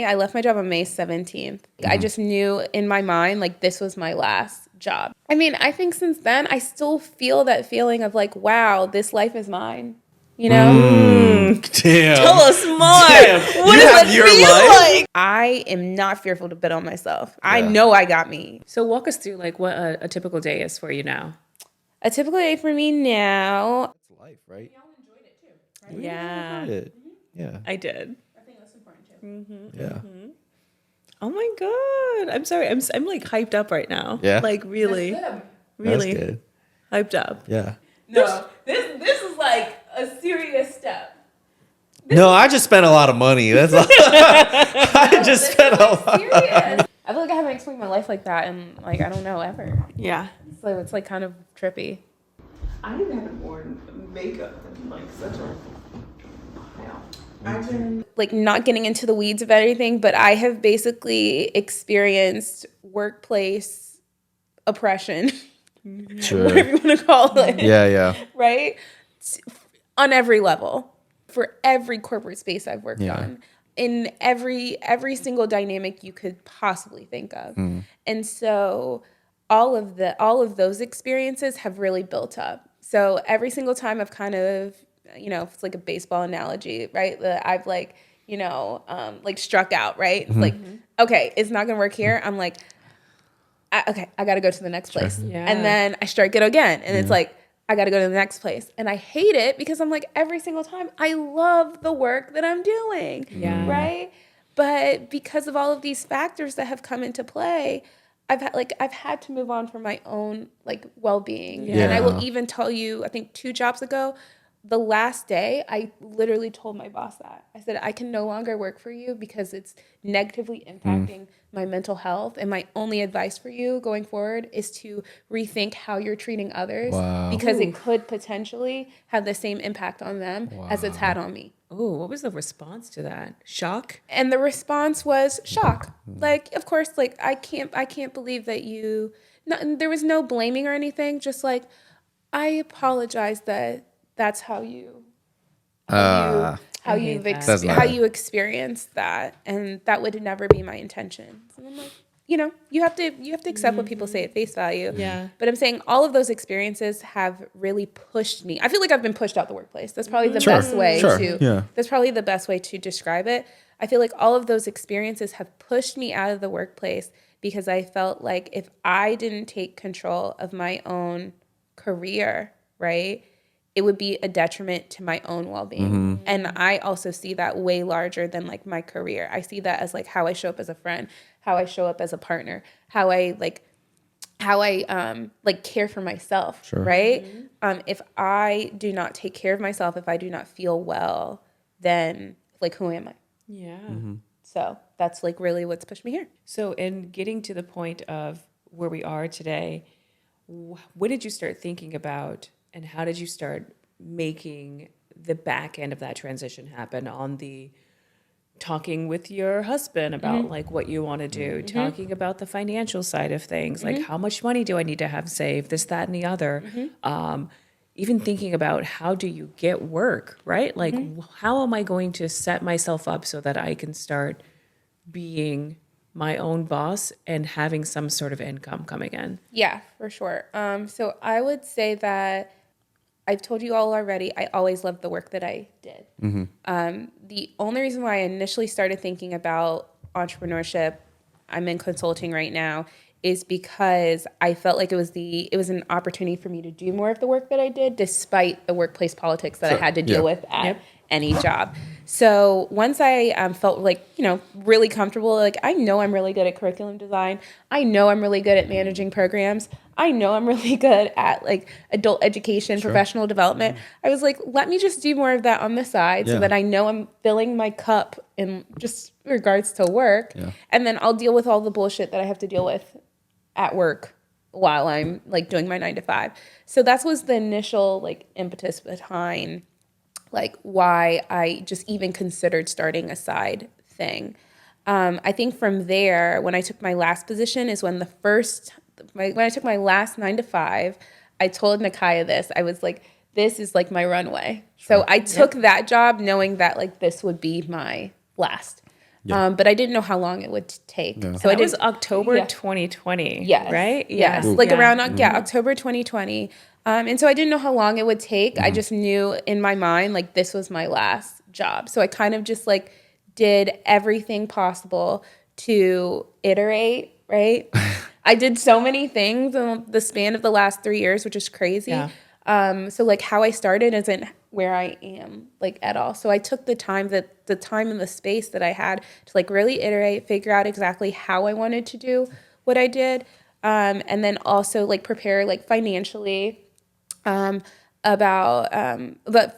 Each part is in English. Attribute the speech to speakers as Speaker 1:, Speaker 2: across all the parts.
Speaker 1: I left my job on May 17th. I just knew in my mind, like, this was my last job. I mean, I think since then, I still feel that feeling of like, wow, this life is mine. You know?
Speaker 2: Damn.
Speaker 3: Tell us more.
Speaker 2: Damn.
Speaker 3: What
Speaker 2: You
Speaker 3: does
Speaker 2: have
Speaker 3: it
Speaker 2: your
Speaker 3: feel
Speaker 2: life?
Speaker 3: like?
Speaker 1: I am not fearful to bet on myself. I
Speaker 2: Yeah.
Speaker 1: know I got me.
Speaker 3: So walk us through like what a typical day is for you now.
Speaker 1: A typical day for me now.
Speaker 2: It's life, right?
Speaker 1: Y'all enjoyed it too, right?
Speaker 3: Yeah,
Speaker 2: Yeah.
Speaker 3: I did.
Speaker 1: I think that's important too.
Speaker 2: Yeah.
Speaker 3: Oh my god! I'm sorry. I'm like hyped up right now.
Speaker 2: Yeah?
Speaker 3: Like really,
Speaker 2: That's
Speaker 3: really
Speaker 2: good.
Speaker 3: hyped up.
Speaker 2: Yeah.
Speaker 1: No, this is like a serious step.
Speaker 2: No, I just spent a lot of money. That's all. I just spent a lot.
Speaker 1: Serious. I feel like I haven't explained my life like that in, like, I don't know, ever.
Speaker 3: Yeah.
Speaker 1: So it's like kind of trippy.
Speaker 3: I haven't worn makeup in like such a.
Speaker 1: I've been like not getting into the weeds of everything, but I have basically experienced workplace oppression,
Speaker 2: Sure.
Speaker 1: whatever you want to call it.
Speaker 2: Yeah.
Speaker 1: Right? On every level, for every corporate space I've worked on, in every single dynamic you could possibly think of. And so all of those experiences have really built up. So every single time I've kind of, it's like a baseball analogy, right? That I've like, like struck out, right? It's like, okay, it's not gonna work here. I'm like, I got to go to the next place.
Speaker 3: Yeah.
Speaker 1: And then I strike it again. And it's like, I got to go to the next place. And I hate it because I'm like, every single time, I love the work that I'm doing.
Speaker 3: Yeah.
Speaker 1: Right? But because of all of these factors that have come into play, I've had to move on for my own like well-being.
Speaker 3: Yeah.
Speaker 1: And I will even tell you, I think 2 jobs ago, the last day, I literally told my boss that. I said, I can no longer work for you because it's negatively impacting my mental health. And my only advice for you going forward is to rethink how you're treating others because it could potentially have the same impact on them as it's had on me.
Speaker 3: Oh, what was the response to that? Shock?
Speaker 1: And the response was shock. Like, of course, like I can't believe that there was no blaming or anything. Just like, I apologize that's how you experienced that, and that would never be my intention. And I'm like, you have to accept what people say at face value.
Speaker 3: Yeah.
Speaker 1: But I'm saying all of those experiences have really pushed me. I feel like I've been pushed out the workplace. That's probably the best way That's probably the best way to describe it. I feel like all of those experiences have pushed me out of the workplace because I felt like if I didn't take control of my own career, right, it would be a detriment to my own well-being. And I also see that way larger than like my career. I see that as like how I show up as a friend, how I show up as a partner, how I care for myself, right? If I do not take care of myself, if I do not feel well, then like who am I?
Speaker 3: Yeah.
Speaker 1: So that's like really what's pushed me here.
Speaker 3: So in getting to the point of where we are today, what did you start thinking about and how did you start making the back end of that transition happen on the talking with your husband about like what you want to do, talking about the financial side of things, like how much money do I need to have saved, this, that, and the other. Even thinking about how do you get work, right? Like how am I going to set myself up so that I can start being my own boss and having some sort of income coming in?
Speaker 1: Yeah, for sure. So I would say that I've told you all already, I always loved the work that I did. The only reason why I initially started thinking about entrepreneurship, I'm in consulting right now, is because I felt like it was an opportunity for me to do more of the work that I did, despite the workplace politics that I had to deal with at any job. So once I felt like, really comfortable, like I know I'm really good at curriculum design. I know I'm really good at managing programs. I know I'm really good at like adult education, professional development. I was like, let me just do more of that on the side so that I know I'm filling my cup in just regards to work. And then I'll deal with all the bullshit that I have to deal with at work while I'm like doing my 9 to 5. So that was the initial like impetus behind like why I just even considered starting a side thing. I think from there, when I took my last position is when when I took my last 9 to 5, I told Nakaya this. I was like, this is like my runway. So I took that job knowing that like this would be my last.
Speaker 2: Yeah.
Speaker 1: But I didn't know how long it would take.
Speaker 2: Yeah.
Speaker 1: So
Speaker 3: So
Speaker 1: I
Speaker 3: it was
Speaker 1: didn't.
Speaker 3: October
Speaker 1: Yeah.
Speaker 3: 2020,
Speaker 1: Yes.
Speaker 3: right?
Speaker 1: Yes.
Speaker 3: Yeah.
Speaker 1: Like
Speaker 3: Yeah.
Speaker 1: around October 2020. And so I didn't know how long it would take.
Speaker 2: Mm-hmm.
Speaker 1: I just knew in my mind like this was my last job. So I kind of just like did everything possible to iterate, right? I did so many things in the span of the last 3 years, which is crazy.
Speaker 3: Yeah.
Speaker 1: So like how I started isn't where I am like at all. So I took the time and the space that I had to like really iterate, figure out exactly how I wanted to do what I did. And then also like prepare like financially but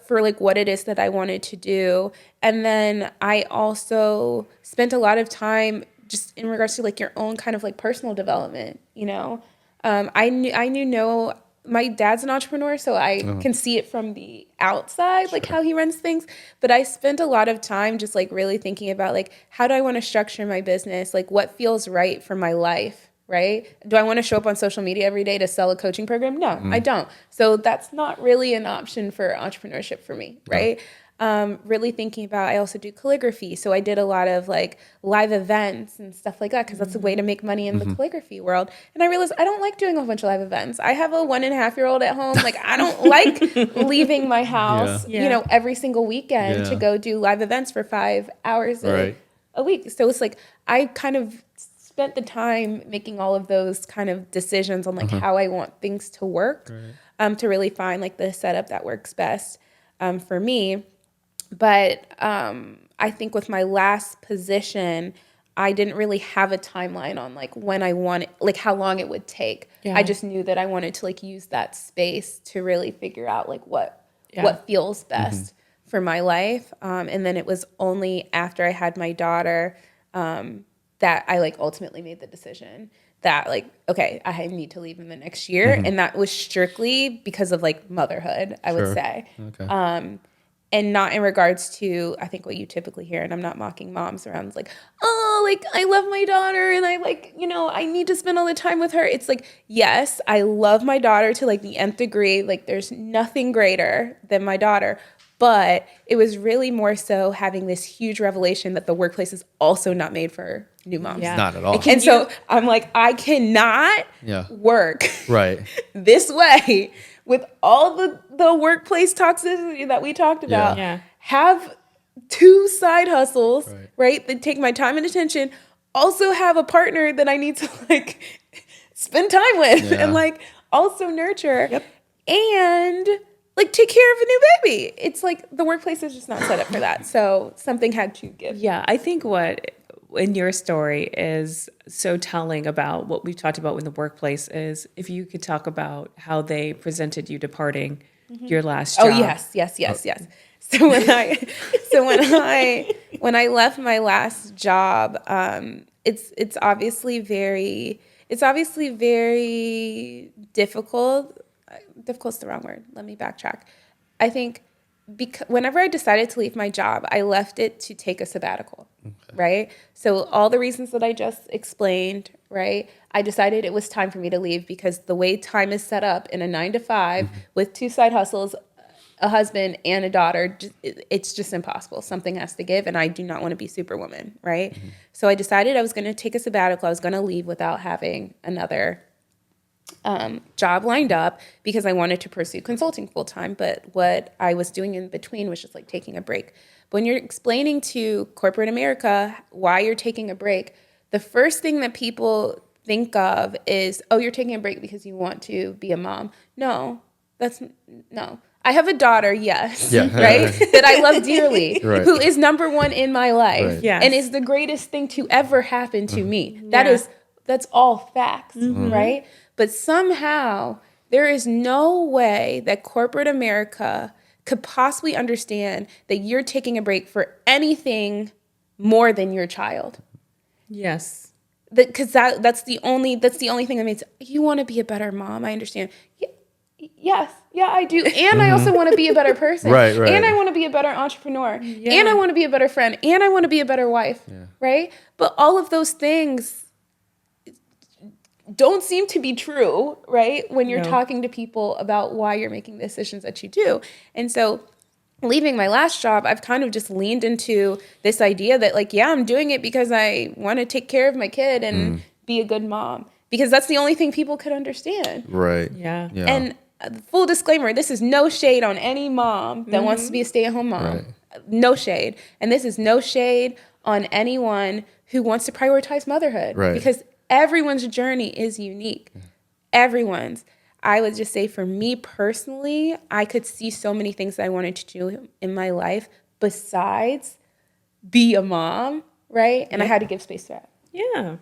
Speaker 1: for like what it is that I wanted to do. And then I also spent a lot of time just in regards to like your own kind of like personal development, you know. I knew no my dad's an entrepreneur, so I can see it from the outside, like how he runs things. But I spent a lot of time just like really thinking about like how do I want to structure my business? Like what feels right for my life, right? Do I want to show up on social media every day to sell a coaching program? No, I don't. So that's not really an option for entrepreneurship for me, right? Really thinking about, I also do calligraphy. So I did a lot of like live events and stuff like that because that's a way to make money in the calligraphy world. And I realized I don't like doing a whole bunch of live events. I have a 1.5-year-old at home. Like I don't like leaving my house,
Speaker 3: Yeah.
Speaker 1: you know, every single weekend to
Speaker 2: Yeah.
Speaker 1: go do live events for 5 hours
Speaker 2: Right.
Speaker 1: a week. So it's like I kind of spent the time making all of those kind of decisions on like how I want things to work, to really find like the setup that works best for me. But I think with my last position, I didn't really have a timeline on like when I wanted, like how long it would take.
Speaker 3: Yeah.
Speaker 1: I just knew that I wanted to like use that space to really figure out like what feels best for my life. And then it was only after I had my daughter that I like ultimately made the decision that like, okay, I need to leave in the next year. And that was strictly because of like motherhood, I would
Speaker 2: Sure.
Speaker 1: say.
Speaker 2: Okay.
Speaker 1: And not in regards to, I think what you typically hear, and I'm not mocking moms around, it's like, oh, like I love my daughter and I like, you know, I need to spend all the time with her. It's like, yes, I love my daughter to like the nth degree. Like there's nothing greater than my daughter. But it was really more so having this huge revelation that the workplace is also not made for new moms.
Speaker 3: Yeah.
Speaker 2: Not at all.
Speaker 1: And so I'm like, I cannot
Speaker 2: Yeah.
Speaker 1: work
Speaker 2: Right.
Speaker 1: this way with all the workplace toxicity that we talked about.
Speaker 3: Yeah.
Speaker 1: Have 2 side hustles,
Speaker 2: Right.
Speaker 1: right? That take my time and attention. Also have a partner that I need to like spend time with
Speaker 2: Yeah.
Speaker 1: and like also nurture and like take care of a new baby. It's like the workplace is just not set up for that. So something had to give.
Speaker 3: Yeah, I think what in your story is so telling about what we've talked about in the workplace is if you could talk about how they presented you departing your last job.
Speaker 1: Oh yes. So when I left my last job, it's obviously very difficult. Difficult is the wrong word. Let me backtrack. I think because whenever I decided to leave my job, I left it to take a sabbatical, right? So all the reasons that I just explained, right? I decided it was time for me to leave because the way time is set up in a 9-to-5 with 2 side hustles, a husband and a daughter, it's just impossible. Something has to give, and I do not want to be Superwoman, right? So I decided I was going to take a sabbatical. I was going to leave without having another job lined up because I wanted to pursue consulting full time. But what I was doing in between was just like taking a break. But when you're explaining to corporate America why you're taking a break, the first thing that people think of is, oh, you're taking a break because you want to be a mom. No. I have a daughter, yes,
Speaker 2: Yeah.
Speaker 1: right, that I love dearly,
Speaker 2: Right.
Speaker 1: who is number one in my life,
Speaker 2: Right.
Speaker 3: Yes.
Speaker 1: and is the greatest thing to ever happen to me.
Speaker 3: Yeah.
Speaker 1: That's all facts, right? But somehow there is no way that corporate America could possibly understand that you're taking a break for anything more than your child.
Speaker 3: Yes.
Speaker 1: Because that's the only thing that makes you want to be a better mom. I understand. Yes, I do, and I also want to be a better person,
Speaker 2: Right.
Speaker 1: And I want to be a better entrepreneur, and I want to be a better friend, and I want to be a better wife, right? But all of those things don't seem to be true, right? When you're
Speaker 3: No.
Speaker 1: talking to people about why you're making the decisions that you do, and so leaving my last job, I've kind of just leaned into this idea that like, yeah, I'm doing it because I want to take care of my kid and be a good mom, because that's the only thing people could understand.
Speaker 2: Right.
Speaker 3: Yeah.
Speaker 1: And full disclaimer, this is no shade on any mom that wants to be a stay-at-home mom.
Speaker 2: Right.
Speaker 1: No shade. And this is no shade on anyone who wants to prioritize motherhood.
Speaker 2: Right.
Speaker 1: Because everyone's journey is unique. Everyone's. I would just say for me personally, I could see so many things that I wanted to do in my life besides be a mom, right? And I had to give space to that.
Speaker 3: Yeah.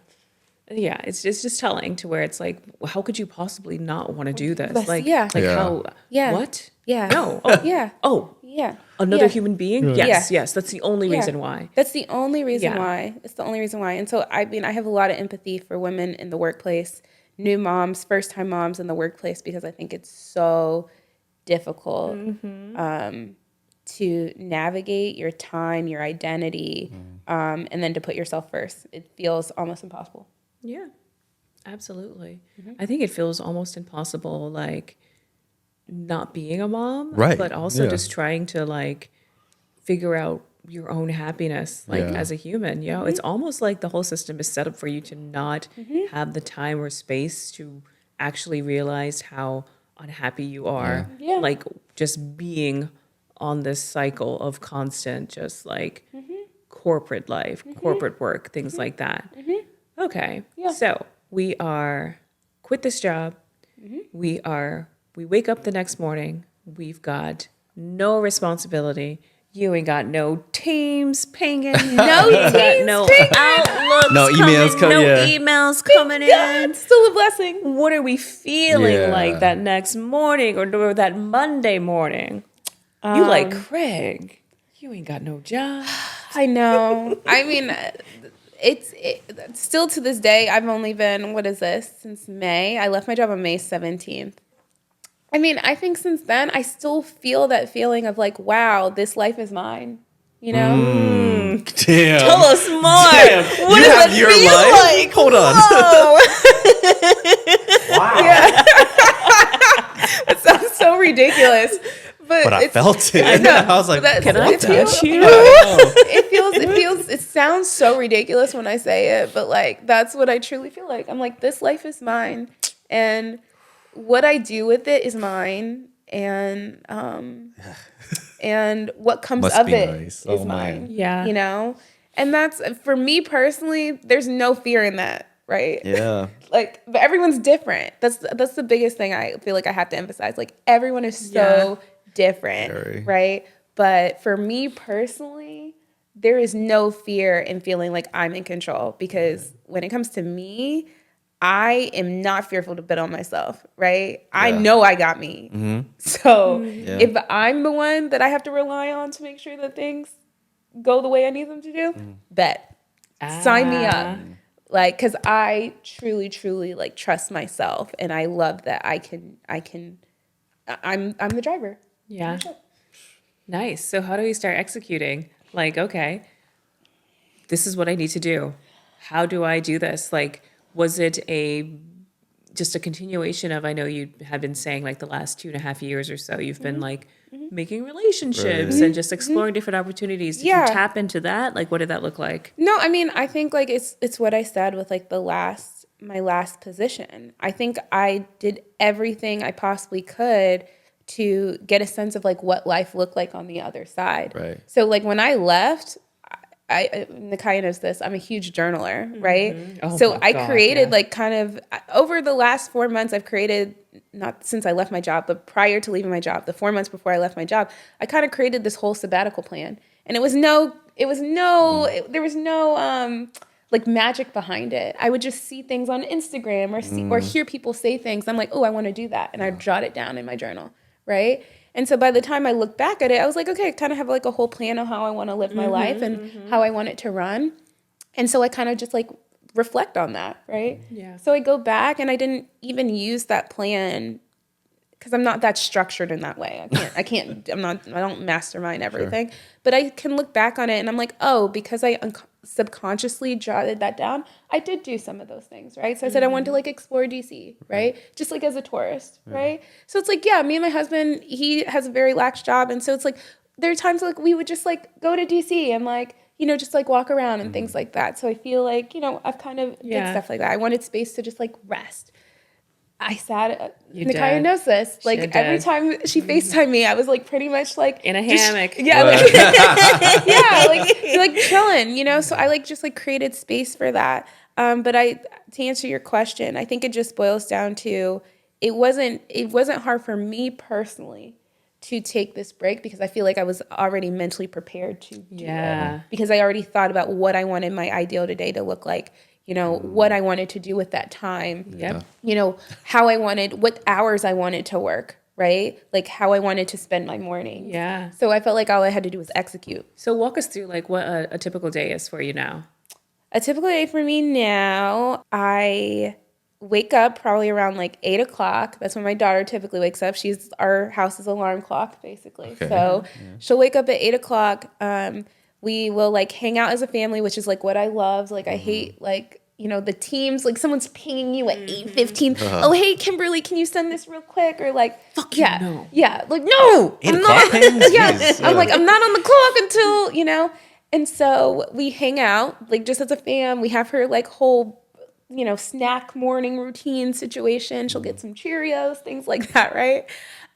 Speaker 3: Yeah, it's just telling to where it's like, how could you possibly not want to do this? Like,
Speaker 1: Yeah.
Speaker 3: how?
Speaker 1: Yeah.
Speaker 3: What?
Speaker 1: Yeah.
Speaker 3: No. Oh,
Speaker 1: Yeah.
Speaker 3: oh,
Speaker 1: Yeah.
Speaker 3: another
Speaker 1: Yeah.
Speaker 3: human being? Yes,
Speaker 1: Yeah.
Speaker 3: yes. That's the only reason why.
Speaker 1: That's the only reason
Speaker 3: Yeah.
Speaker 1: why. It's the only reason why. And so, I mean, I have a lot of empathy for women in the workplace, new moms, first-time moms in the workplace, because I think it's so difficult to navigate your time, your identity, and then to put yourself first. It feels almost impossible.
Speaker 3: Yeah, absolutely. I think it feels almost impossible, like not being a mom,
Speaker 2: Right.
Speaker 3: but also
Speaker 2: Yeah.
Speaker 3: just trying to like figure out your own happiness, like
Speaker 2: Yeah.
Speaker 3: as a human. You know, it's almost like the whole system is set up for you to not have the time or space to actually realize how unhappy you are.
Speaker 1: Yeah.
Speaker 3: Like just being on this cycle of constant, just like corporate life, corporate work, things like that. Okay.
Speaker 1: Yeah.
Speaker 3: So we are quit this job. We wake up the next morning. We've got no responsibility. You ain't got no Teams pinging.
Speaker 1: No
Speaker 3: You ain't got
Speaker 1: Teams
Speaker 3: no
Speaker 1: pinging.
Speaker 3: Outlooks
Speaker 2: No emails
Speaker 3: coming. No
Speaker 2: yeah.
Speaker 3: emails coming in.
Speaker 1: God, still a blessing.
Speaker 3: What are we feeling
Speaker 2: Yeah.
Speaker 3: like that next morning or that Monday morning? You like, Craig, you ain't got no job.
Speaker 1: I know. I mean, it's still to this day, I've only been, what is this, since May. I left my job on May 17th. I mean, I think since then, I still feel that feeling of like, wow, this life is mine. You know?
Speaker 2: Damn.
Speaker 3: Tell us more.
Speaker 2: Damn.
Speaker 3: What
Speaker 2: you
Speaker 3: does
Speaker 2: have
Speaker 3: it
Speaker 2: your
Speaker 3: feel
Speaker 2: life?
Speaker 3: like?
Speaker 2: Hold on.
Speaker 1: It sounds so ridiculous.
Speaker 2: But I felt it. I was like,
Speaker 1: Can
Speaker 3: I touch you?
Speaker 1: It sounds so ridiculous when I say it, but like that's what I truly feel like. I'm like, this life is mine, and what I do with it is mine, and what comes
Speaker 2: Must
Speaker 1: of
Speaker 2: be
Speaker 1: it
Speaker 2: nice.
Speaker 1: is
Speaker 2: Oh,
Speaker 1: mine.
Speaker 2: man.
Speaker 3: Yeah.
Speaker 1: You know, and that's for me personally. There's no fear in that, right?
Speaker 2: Yeah.
Speaker 1: Like, but everyone's different. That's the biggest thing I feel like I have to emphasize. Like, everyone is so different,
Speaker 2: Very.
Speaker 1: right? But for me personally, there is no fear in feeling like I'm in control, because when it comes to me, I am not fearful to bet on myself, right? I
Speaker 2: Yeah.
Speaker 1: know I got me. So
Speaker 2: Yeah.
Speaker 1: if I'm the one that I have to rely on to make sure that things go the way I need them to do, bet. Sign me up. Like, cause I truly, truly like trust myself, and I love that I'm the driver.
Speaker 3: Yeah. Nice. So how do we start executing? Like, okay, this is what I need to do. How do I do this? Like, was it just a continuation of, I know you have been saying like the last 2.5 years or so, you've been like making relationships and just exploring different opportunities. Did
Speaker 1: Yeah.
Speaker 3: you tap into that? Like, what did that look like?
Speaker 1: No, I mean, I think like it's what I said with like my last position. I think I did everything I possibly could to get a sense of like what life looked like on the other side.
Speaker 2: Right.
Speaker 1: So like when I left, Nakia knows this, I'm a huge journaler, right?
Speaker 3: Oh
Speaker 1: So
Speaker 3: my
Speaker 1: I
Speaker 3: God,
Speaker 1: created
Speaker 3: yeah.
Speaker 1: like kind of over the last 4 months, I've created, not since I left my job, but prior to leaving my job, the 4 months before I left my job, I kind of created this whole sabbatical plan. And there was no like magic behind it. I would just see things on Instagram or hear people say things. I'm like, oh, I want to do that. And I'd jot it down in my journal, right? And so by the time I look back at it, I was like, okay, I kind of have like a whole plan of how I want to live my life and how I want it to run. And so I kind of just like reflect on that, right?
Speaker 3: Yeah.
Speaker 1: So I go back and I didn't even use that plan because I'm not that structured in that way. I don't mastermind everything. But I can look back on it and I'm like, oh, because I subconsciously jotted that down, I did do some of those things, right? So I said I wanted to like explore DC, right? Just like as a tourist, right? So it's like, yeah, me and my husband, he has a very lax job. And so it's like there are times like we would just like go to DC and like, you know, just like walk around and things like that. So I feel like, you know, I've kind of did
Speaker 3: Yeah.
Speaker 1: stuff like that. I wanted space to just like rest. I sat,
Speaker 3: You
Speaker 1: Nakaya
Speaker 3: did.
Speaker 1: knows this. Like
Speaker 3: She
Speaker 1: every
Speaker 3: did.
Speaker 1: time she FaceTimed me, I was like pretty much like
Speaker 3: In a
Speaker 1: just-
Speaker 3: hammock.
Speaker 1: Yeah, like, yeah, like chilling, you know. So I like just like created space for that. But to answer your question, I think it just boils down to it wasn't hard for me personally to take this break because I feel like I was already mentally prepared to do
Speaker 3: Yeah.
Speaker 1: it because I already thought about what I wanted my ideal today to look like. You know, what I wanted to do with that time.
Speaker 3: Yep.
Speaker 1: You know, how I wanted, what hours I wanted to work, right? Like how I wanted to spend my mornings.
Speaker 3: Yeah.
Speaker 1: So I felt like all I had to do was execute.
Speaker 3: So walk us through like what a typical day is for you now.
Speaker 1: A typical day for me now, I wake up probably around like 8 o'clock. That's when my daughter typically wakes up. Our house's alarm clock, basically.
Speaker 2: Okay.
Speaker 1: So she'll wake up at 8 o'clock. We will like hang out as a family, which is like what I love. Like I hate like, you know, the teams, like someone's pinging you at 8:15. Oh, hey, Kimberly, can you send this real quick? Or like, fuck
Speaker 3: you,
Speaker 1: yeah.
Speaker 3: no.
Speaker 1: Yeah, like, no,
Speaker 2: 8
Speaker 1: I'm
Speaker 2: o'clock
Speaker 1: not.
Speaker 2: pings?
Speaker 1: Yeah,
Speaker 2: Jeez.
Speaker 1: I'm like, I'm not on the clock until, you know. And so we hang out, like just as a fam. We have her like whole, you know, snack morning routine situation. She'll get some Cheerios, things like that, right?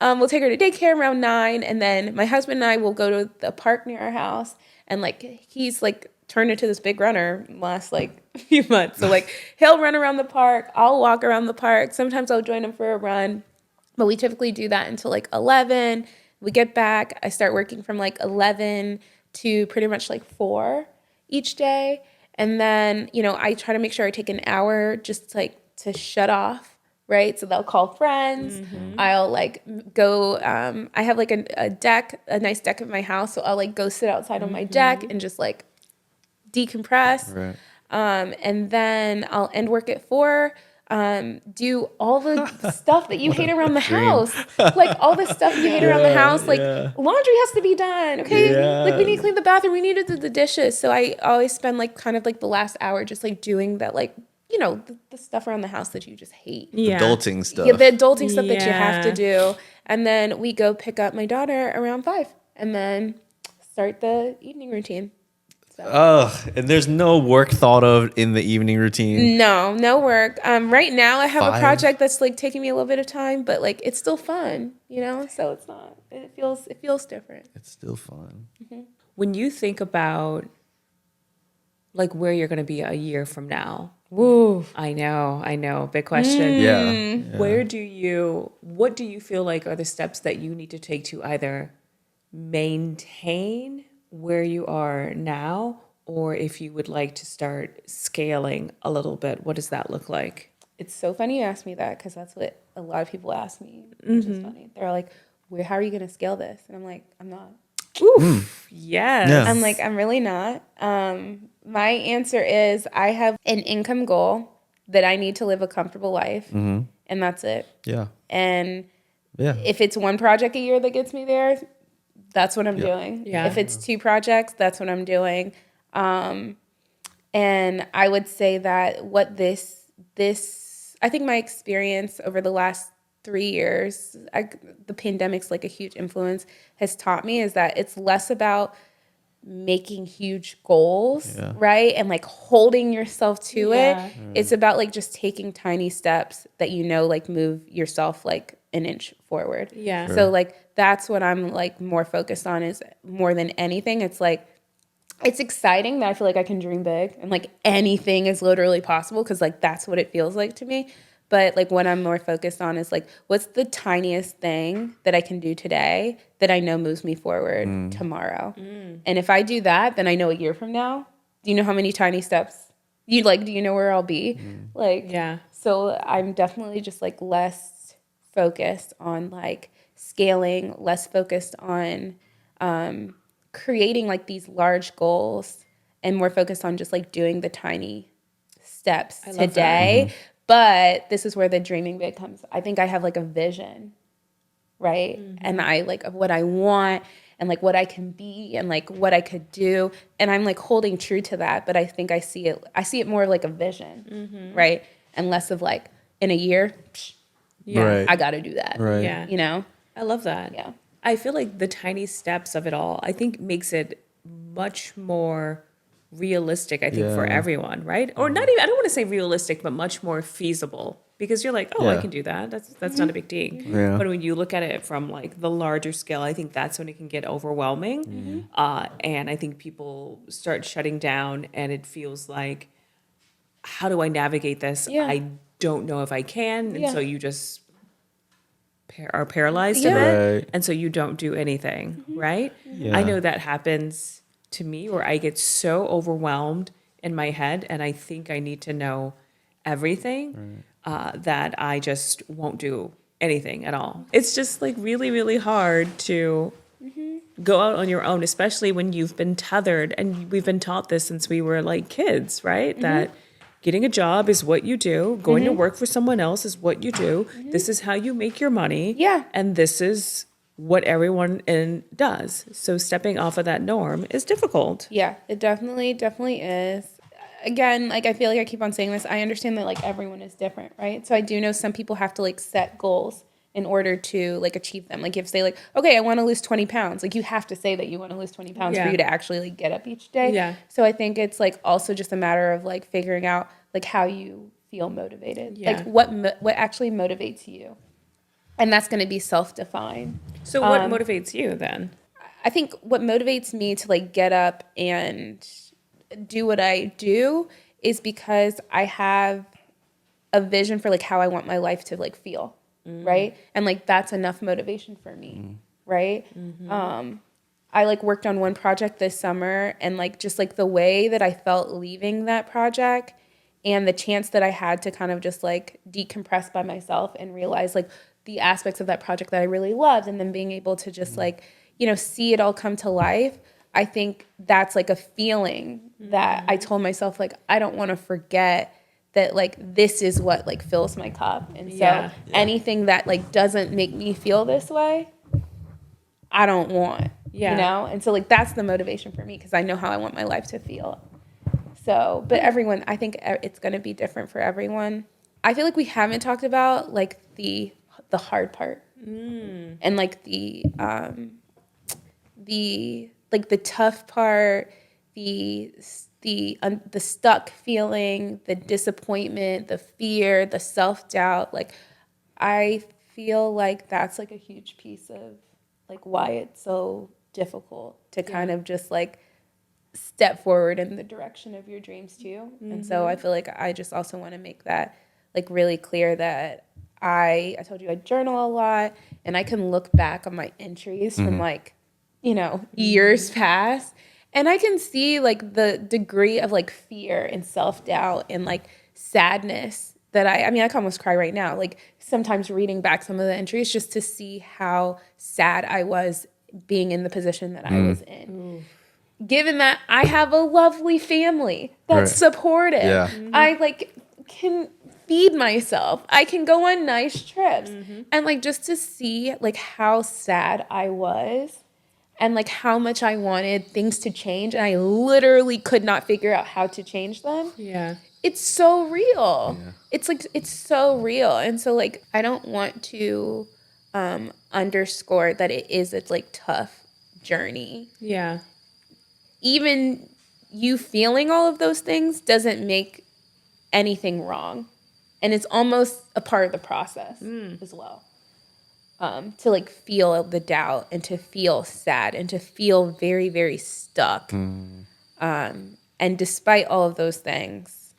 Speaker 1: We'll take her to daycare around 9, and then my husband and I will go to the park near our house. And like he's like turned into this big runner last like few months. So like he'll run around the park. I'll walk around the park. Sometimes I'll join him for a run. But we typically do that until like 11. We get back. I start working from like 11 to pretty much like 4 each day. And then, you know, I try to make sure I take an hour just like to shut off, right? So they'll call friends. I'll like go, I have like a deck, a nice deck at my house. So I'll like go sit outside on my deck and just like decompress.
Speaker 2: Right.
Speaker 1: And then I'll end work at 4. Do all the stuff that you hate around the house, like all the stuff you hate around the house, like laundry has to be done. Okay.
Speaker 2: Yeah.
Speaker 1: Like we need to clean the bathroom. We need to do the dishes. So I always spend like kind of like the last hour just like doing that, like, you know, the stuff around the house that you just hate.
Speaker 3: Yeah.
Speaker 2: Adulting stuff.
Speaker 1: Yeah, the adulting stuff that you have to
Speaker 3: Yeah.
Speaker 1: do. And then we go pick up my daughter around 5 and then start the evening routine.
Speaker 2: Ugh, and there's no work thought of in the evening routine.
Speaker 1: No work. Right now I have
Speaker 2: 5?
Speaker 1: a project that's like taking me a little bit of time, but like it's still fun, you know? So it's not, it feels different.
Speaker 2: It's still fun.
Speaker 3: When you think about like where you're going to be a year from now. Woo. I know. Big question.
Speaker 2: Yeah.
Speaker 3: What do you feel like are the steps that you need to take to either maintain where you are now, or if you would like to start scaling a little bit, what does that look like?
Speaker 1: It's so funny you ask me that because that's what a lot of people ask me, which is funny. They're like, how are you going to scale this? And I'm like, I'm not.
Speaker 3: Oof. Yes.
Speaker 2: Yeah.
Speaker 1: I'm like, I'm really not. My answer is I have an income goal that I need to live a comfortable life, and that's it.
Speaker 2: Yeah.
Speaker 1: And
Speaker 2: Yeah.
Speaker 1: if it's one project a year that gets me there, that's what I'm doing.
Speaker 3: Yeah.
Speaker 1: If it's 2 projects, that's what I'm doing. And I would say that what this I think my experience over the last 3 years, the pandemic's like a huge influence, has taught me is that it's less about making huge goals, right? And like holding yourself to
Speaker 3: Yeah.
Speaker 1: it. It's about like just taking tiny steps that you know like move yourself like an inch forward.
Speaker 3: Yeah.
Speaker 1: So like that's what I'm like more focused on is more than anything. It's like it's exciting that I feel like I can dream big and like anything is literally possible because like that's what it feels like to me. But like what I'm more focused on is like what's the tiniest thing that I can do today that I know moves me forward tomorrow. And if I do that, then I know a year from now, do you know how many tiny steps do you know where I'll be? Like
Speaker 3: Yeah.
Speaker 1: So I'm definitely just like less focused on like scaling, less focused on creating like these large goals and more focused on just like doing the tiny steps
Speaker 3: love that.
Speaker 1: today. But this is where the dreaming big comes. I think I have like a vision, right? And I like of what I want and like what I can be and like what I could do. And I'm like holding true to that. But I think I see it more like a vision, right? And less of like in a year,
Speaker 3: Yeah.
Speaker 2: Right.
Speaker 1: I got to do that.
Speaker 2: Right.
Speaker 3: Yeah.
Speaker 1: You know?
Speaker 3: I love that.
Speaker 1: Yeah.
Speaker 3: I feel like the tiny steps of it all, I think makes it much more realistic, I think, for
Speaker 2: Yeah.
Speaker 3: everyone, right? Or not even, I don't want to say realistic, but much more feasible. Because you're like, oh, I
Speaker 2: Yeah.
Speaker 3: can do that. That's not a big deal.
Speaker 2: Yeah.
Speaker 3: But when you look at it from like the larger scale, I think that's when it can get overwhelming. And I think people start shutting down, and it feels like, how do I navigate this?
Speaker 1: Yeah.
Speaker 3: I don't know if I can. And
Speaker 1: Yeah.
Speaker 3: so you just are paralyzed
Speaker 1: Yeah.
Speaker 3: a bit.
Speaker 2: Right.
Speaker 3: And so you don't do anything, right?
Speaker 2: Yeah.
Speaker 3: I know that happens to me where I get so overwhelmed in my head, and I think I need to know everything, that I just won't do anything at all. It's just like really, really hard to go out on your own, especially when you've been tethered. And we've been taught this since we were like kids, right? That getting a job is what you do, going to work for someone else is what you do. This is how you make your money.
Speaker 1: Yeah.
Speaker 3: And this is what everyone does. So stepping off of that norm is difficult.
Speaker 1: Yeah, it definitely is. Again, like I feel like I keep on saying this. I understand that like everyone is different, right? So I do know some people have to like set goals in order to like achieve them. Like if say like, okay, I want to lose 20 pounds. Like you have to say that you want to lose 20 pounds
Speaker 3: Yeah.
Speaker 1: for you to actually like get up each day.
Speaker 3: Yeah.
Speaker 1: So I think it's like also just a matter of like figuring out like how you feel motivated.
Speaker 3: Yeah.
Speaker 1: Like what actually motivates you. And that's going to be self-defined.
Speaker 3: So what motivates you then?
Speaker 1: I think what motivates me to like get up and do what I do is because I have a vision for like how I want my life to like feel, right? And like that's enough motivation for me, right? I like worked on one project this summer, and like just like the way that I felt leaving that project and the chance that I had to kind of just like decompress by myself and realize like the aspects of that project that I really loved, and then being able to just like, you know, see it all come to life. I think that's like a feeling that I told myself, like, I don't want to forget that like this is what like fills my cup. And so
Speaker 3: Yeah.
Speaker 1: anything that like doesn't make me feel this way, I don't want.
Speaker 3: Yeah.
Speaker 1: You know? And so like that's the motivation for me, because I know how I want my life to feel. So, but everyone, I think it's going to be different for everyone. I feel like we haven't talked about like the hard part and like the like the tough part, the stuck feeling, the disappointment, the fear, the self-doubt. Like I feel like that's like a huge piece of like why it's so difficult to kind of just like step forward in the direction of your dreams too. And so I feel like I just also want to make that like really clear that I told you I journal a lot, and I can look back on my entries from like, you know, years past, and I can see like the degree of like fear and self-doubt and like sadness that I mean, I can almost cry right now. Like sometimes reading back some of the entries just to see how sad I was being in the position that I was in. Given that I have a lovely family that's
Speaker 2: Right.
Speaker 1: supportive,
Speaker 2: Yeah.
Speaker 1: I like can feed myself. I can go on nice trips. And like just to see like how sad I was and like how much I wanted things to change, and I literally could not figure out how to change them.
Speaker 3: Yeah.
Speaker 1: It's so real. It's like it's so real. And so like I don't want to underscore that it is a like tough journey.
Speaker 3: Yeah.
Speaker 1: Even you feeling all of those things doesn't make anything wrong. And it's almost a part of the process as well. To like feel the doubt and to feel sad and to feel very, very stuck. And despite all of those things,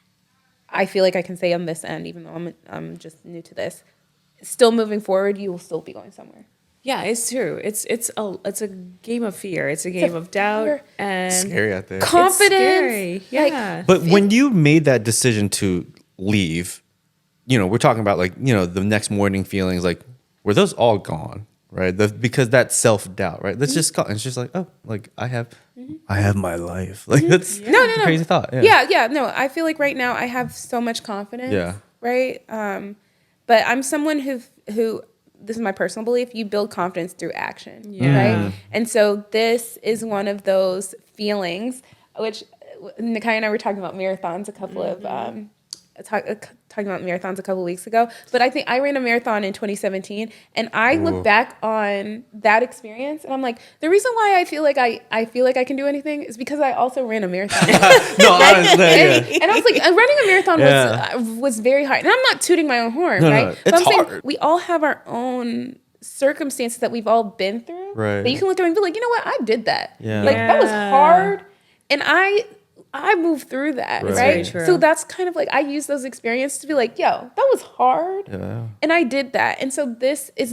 Speaker 1: I feel like I can say on this end, even though I'm just new to this, still moving forward, you will still be going somewhere.
Speaker 3: Yeah, it's true. It's a game of fear. It's a game of doubt
Speaker 1: fear.
Speaker 3: and
Speaker 2: Scary out there.
Speaker 1: Confidence.
Speaker 3: It's scary.
Speaker 1: like,
Speaker 3: Yeah.
Speaker 2: But when you made that decision to leave, you know, we're talking about like, you know, the next morning feelings, like, were those all gone? Right. Because that self-doubt, right? Let's just call it's just like, oh, like I have my life. Like that's
Speaker 1: No.
Speaker 2: crazy thought.
Speaker 1: Yeah. No, I feel like right now I have so much confidence.
Speaker 2: Yeah.
Speaker 1: Right. But I'm someone who this is my personal belief, you build confidence through action.
Speaker 3: Yeah.
Speaker 1: Right. And so this is one of those feelings, which Nakai and I were talking about marathons a couple of talking about marathons a couple weeks ago, but I think I ran a marathon in 2017, and I look back on that experience, and I'm like, the reason why I feel like I can do anything is because I also ran a marathon.
Speaker 2: No, honestly, yeah.
Speaker 1: And I was like, running a marathon
Speaker 2: Yeah.
Speaker 1: was very hard. And I'm not tooting my own horn,
Speaker 2: No,
Speaker 1: right?
Speaker 2: no,
Speaker 1: But
Speaker 2: it's
Speaker 1: I'm saying
Speaker 2: hard.
Speaker 1: we all have our own circumstances that we've all been through.
Speaker 2: Right.
Speaker 1: That you can look through and be like, you know what, I did that.
Speaker 2: Yeah.
Speaker 1: Like that was
Speaker 3: Yeah.
Speaker 1: hard, and I moved through that,
Speaker 2: Right.
Speaker 1: right?
Speaker 3: very true.
Speaker 1: So that's kind of like I use those experiences to be like, yo, that was hard.
Speaker 2: Yeah.
Speaker 1: And I did that. And so this is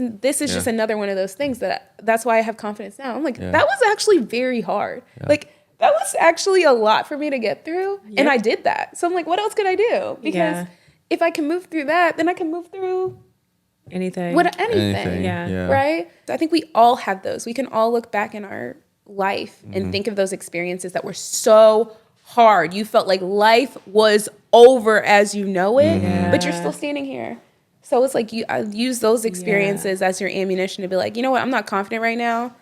Speaker 1: just another one of those things that's why I have confidence now. I'm like, that was actually very hard. Like that was actually a lot for me to get through. And I did that. So I'm like, what else could I do? Because
Speaker 3: Yeah.
Speaker 1: if I can move through that, then I can move through
Speaker 3: Anything.
Speaker 1: anything.
Speaker 3: Yeah.
Speaker 1: Right? I think we all have those. We can all look back in our life and think of those experiences that were so hard. You felt like life was over as you know it, but you're still standing here. So it's like I use those experiences as your ammunition to be like, you know what, I'm not confident right now,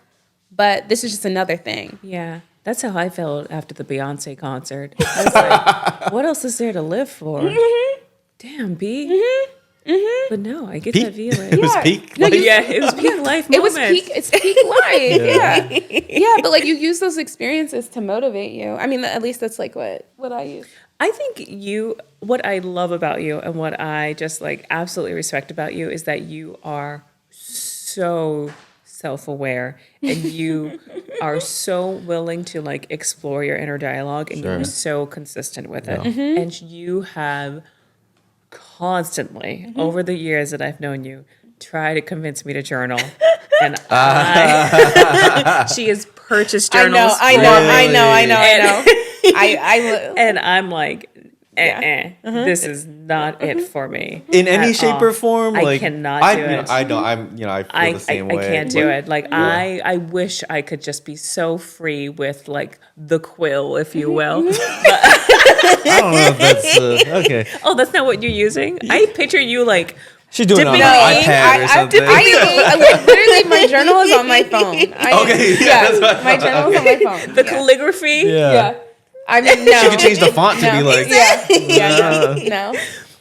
Speaker 1: but this is just another thing.
Speaker 3: Yeah. That's how I felt after the Beyonce concert. I was like, what else is there to live for? Damn, B. But no, I get that feeling.
Speaker 2: It was
Speaker 1: Yeah.
Speaker 2: peak.
Speaker 1: No, you-
Speaker 3: Yeah, it was peak life
Speaker 1: It was
Speaker 3: moments.
Speaker 1: peak. It's peak life. Yeah, but like you use those experiences to motivate you. I mean, at least that's like what I use.
Speaker 3: I think what I love about you and what I just like absolutely respect about you is that you are so self-aware and you are so willing to like explore your inner dialogue and you're so consistent with it. And you have constantly over the years that I've known you try to convince me to journal. And she has purchased journals.
Speaker 1: I know. I
Speaker 3: And I'm like, this is not it for me.
Speaker 2: In any
Speaker 3: at
Speaker 2: shape
Speaker 3: all.
Speaker 2: or form,
Speaker 3: I
Speaker 2: like
Speaker 3: cannot do it.
Speaker 2: I know. I feel the same way.
Speaker 3: I can't do it. Like I wish I could just be so free with like the quill, if you will.
Speaker 2: I don't know if that's okay.
Speaker 3: Oh, that's not what you're using? I picture you like
Speaker 2: She's doing it on an
Speaker 3: Dipping the ink.
Speaker 2: iPad or something.
Speaker 1: literally my journal is on my phone.
Speaker 2: Okay, yeah, that's what
Speaker 1: my journal is on my phone.
Speaker 3: the calligraphy.
Speaker 1: Yeah. I mean, no.
Speaker 2: She could change the font to be like,
Speaker 1: no.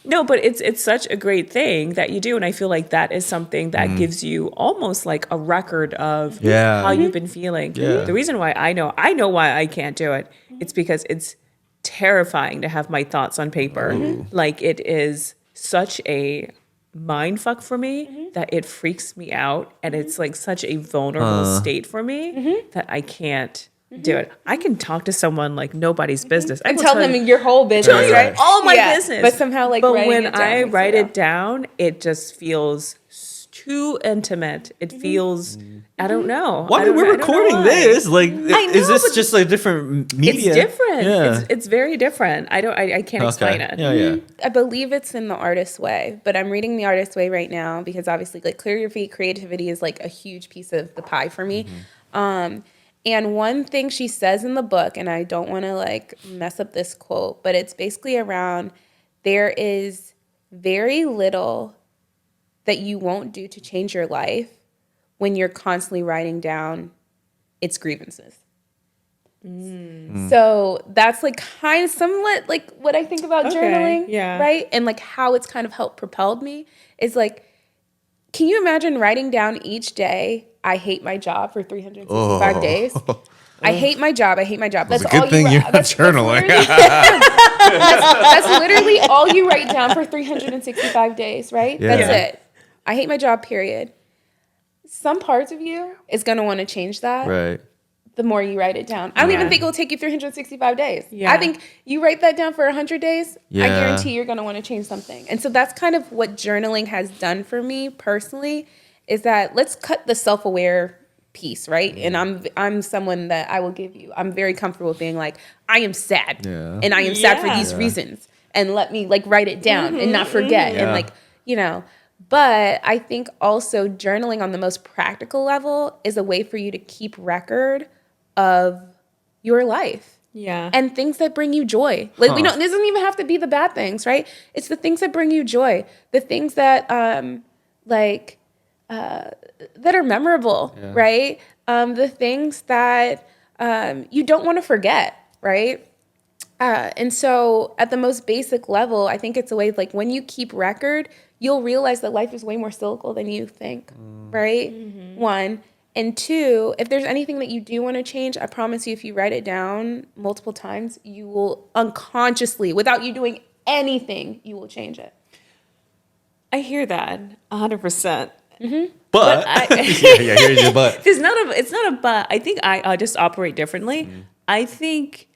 Speaker 3: No, but it's such a great thing that you do, and I feel like that is something that gives you almost like a record of
Speaker 2: Yeah.
Speaker 3: how you've been feeling.
Speaker 2: Yeah.
Speaker 3: The reason why I know why I can't do it. It's because it's terrifying to have my thoughts on paper. Like it is such a mind fuck for me that it freaks me out, and it's like such a vulnerable state for me that I can't do it. I can talk to someone like nobody's business. I
Speaker 1: And
Speaker 3: will
Speaker 1: tell
Speaker 3: tell
Speaker 1: them
Speaker 3: you
Speaker 1: your whole business,
Speaker 2: you
Speaker 1: right?
Speaker 3: all my
Speaker 1: Yeah,
Speaker 3: business.
Speaker 1: but somehow, like,
Speaker 3: but
Speaker 1: writing
Speaker 3: when
Speaker 1: it down
Speaker 3: I
Speaker 1: makes
Speaker 3: write
Speaker 1: it
Speaker 3: it down, it just feels too intimate. It feels, I don't know.
Speaker 2: why
Speaker 3: I don't
Speaker 2: we're
Speaker 3: know- I don't know
Speaker 2: recording
Speaker 3: why.
Speaker 2: this? Like,
Speaker 3: I
Speaker 2: is
Speaker 3: know,
Speaker 2: this
Speaker 3: but
Speaker 2: just a different media?
Speaker 3: It's different.
Speaker 2: Yeah.
Speaker 3: It's very different. I can't explain it.
Speaker 2: Yeah, yeah.
Speaker 1: I believe it's in The Artist's Way, but I'm reading The Artist's Way right now because obviously, like, clear your feet, creativity is like a huge piece of the pie for me. And one thing she says in the book, and I don't want to like mess up this quote, but it's basically around there is very little that you won't do to change your life when you're constantly writing down its grievances. So that's like kind of somewhat like what I think about
Speaker 3: Okay,
Speaker 1: journaling,
Speaker 3: yeah.
Speaker 1: right? And like how it's kind of helped propelled me is like, can you imagine writing down each day, I hate my job for 365 days? I hate my job. I hate my job. That's
Speaker 2: It's a good
Speaker 1: all
Speaker 2: thing
Speaker 1: you
Speaker 2: you're
Speaker 1: write.
Speaker 2: not journaling.
Speaker 1: That's literally all you write down for 365 days, right?
Speaker 2: Yeah.
Speaker 1: That's it. I hate my job, period. Some parts of you is going to want to change that
Speaker 2: Right.
Speaker 1: the more you write it down. I don't even
Speaker 3: Yeah.
Speaker 1: think it'll take you 365 days.
Speaker 3: Yeah.
Speaker 1: I think you write that down for 100 days, I
Speaker 2: Yeah.
Speaker 1: guarantee you're going to want to change something. And so that's kind of what journaling has done for me personally is that let's cut the self-aware piece, right? And I'm someone that I will give you. I'm very comfortable being like, I am sad.
Speaker 2: Yeah.
Speaker 1: And I am sad for
Speaker 3: Yeah.
Speaker 1: these reasons. And let me like write it down and not forget. And
Speaker 2: Yeah.
Speaker 1: like, you know, but I think also journaling on the most practical level is a way for you to keep record of your life
Speaker 3: Yeah.
Speaker 1: and things that bring you joy. Like we don't, it doesn't even have to be the bad things, right? It's the things that bring you joy, the things that that are memorable, right? The things that you don't want to forget, right? And so at the most basic level, I think it's a way like when you keep record, you'll realize that life is way more cyclical than you think, right? One. And two, if there's anything that you do want to change, I promise you, if you write it down multiple times, you will unconsciously, without you doing anything, you will change it.
Speaker 3: I hear that 100%.
Speaker 2: But yeah, here's your but.
Speaker 3: It's not a but. I think I just operate differently. I think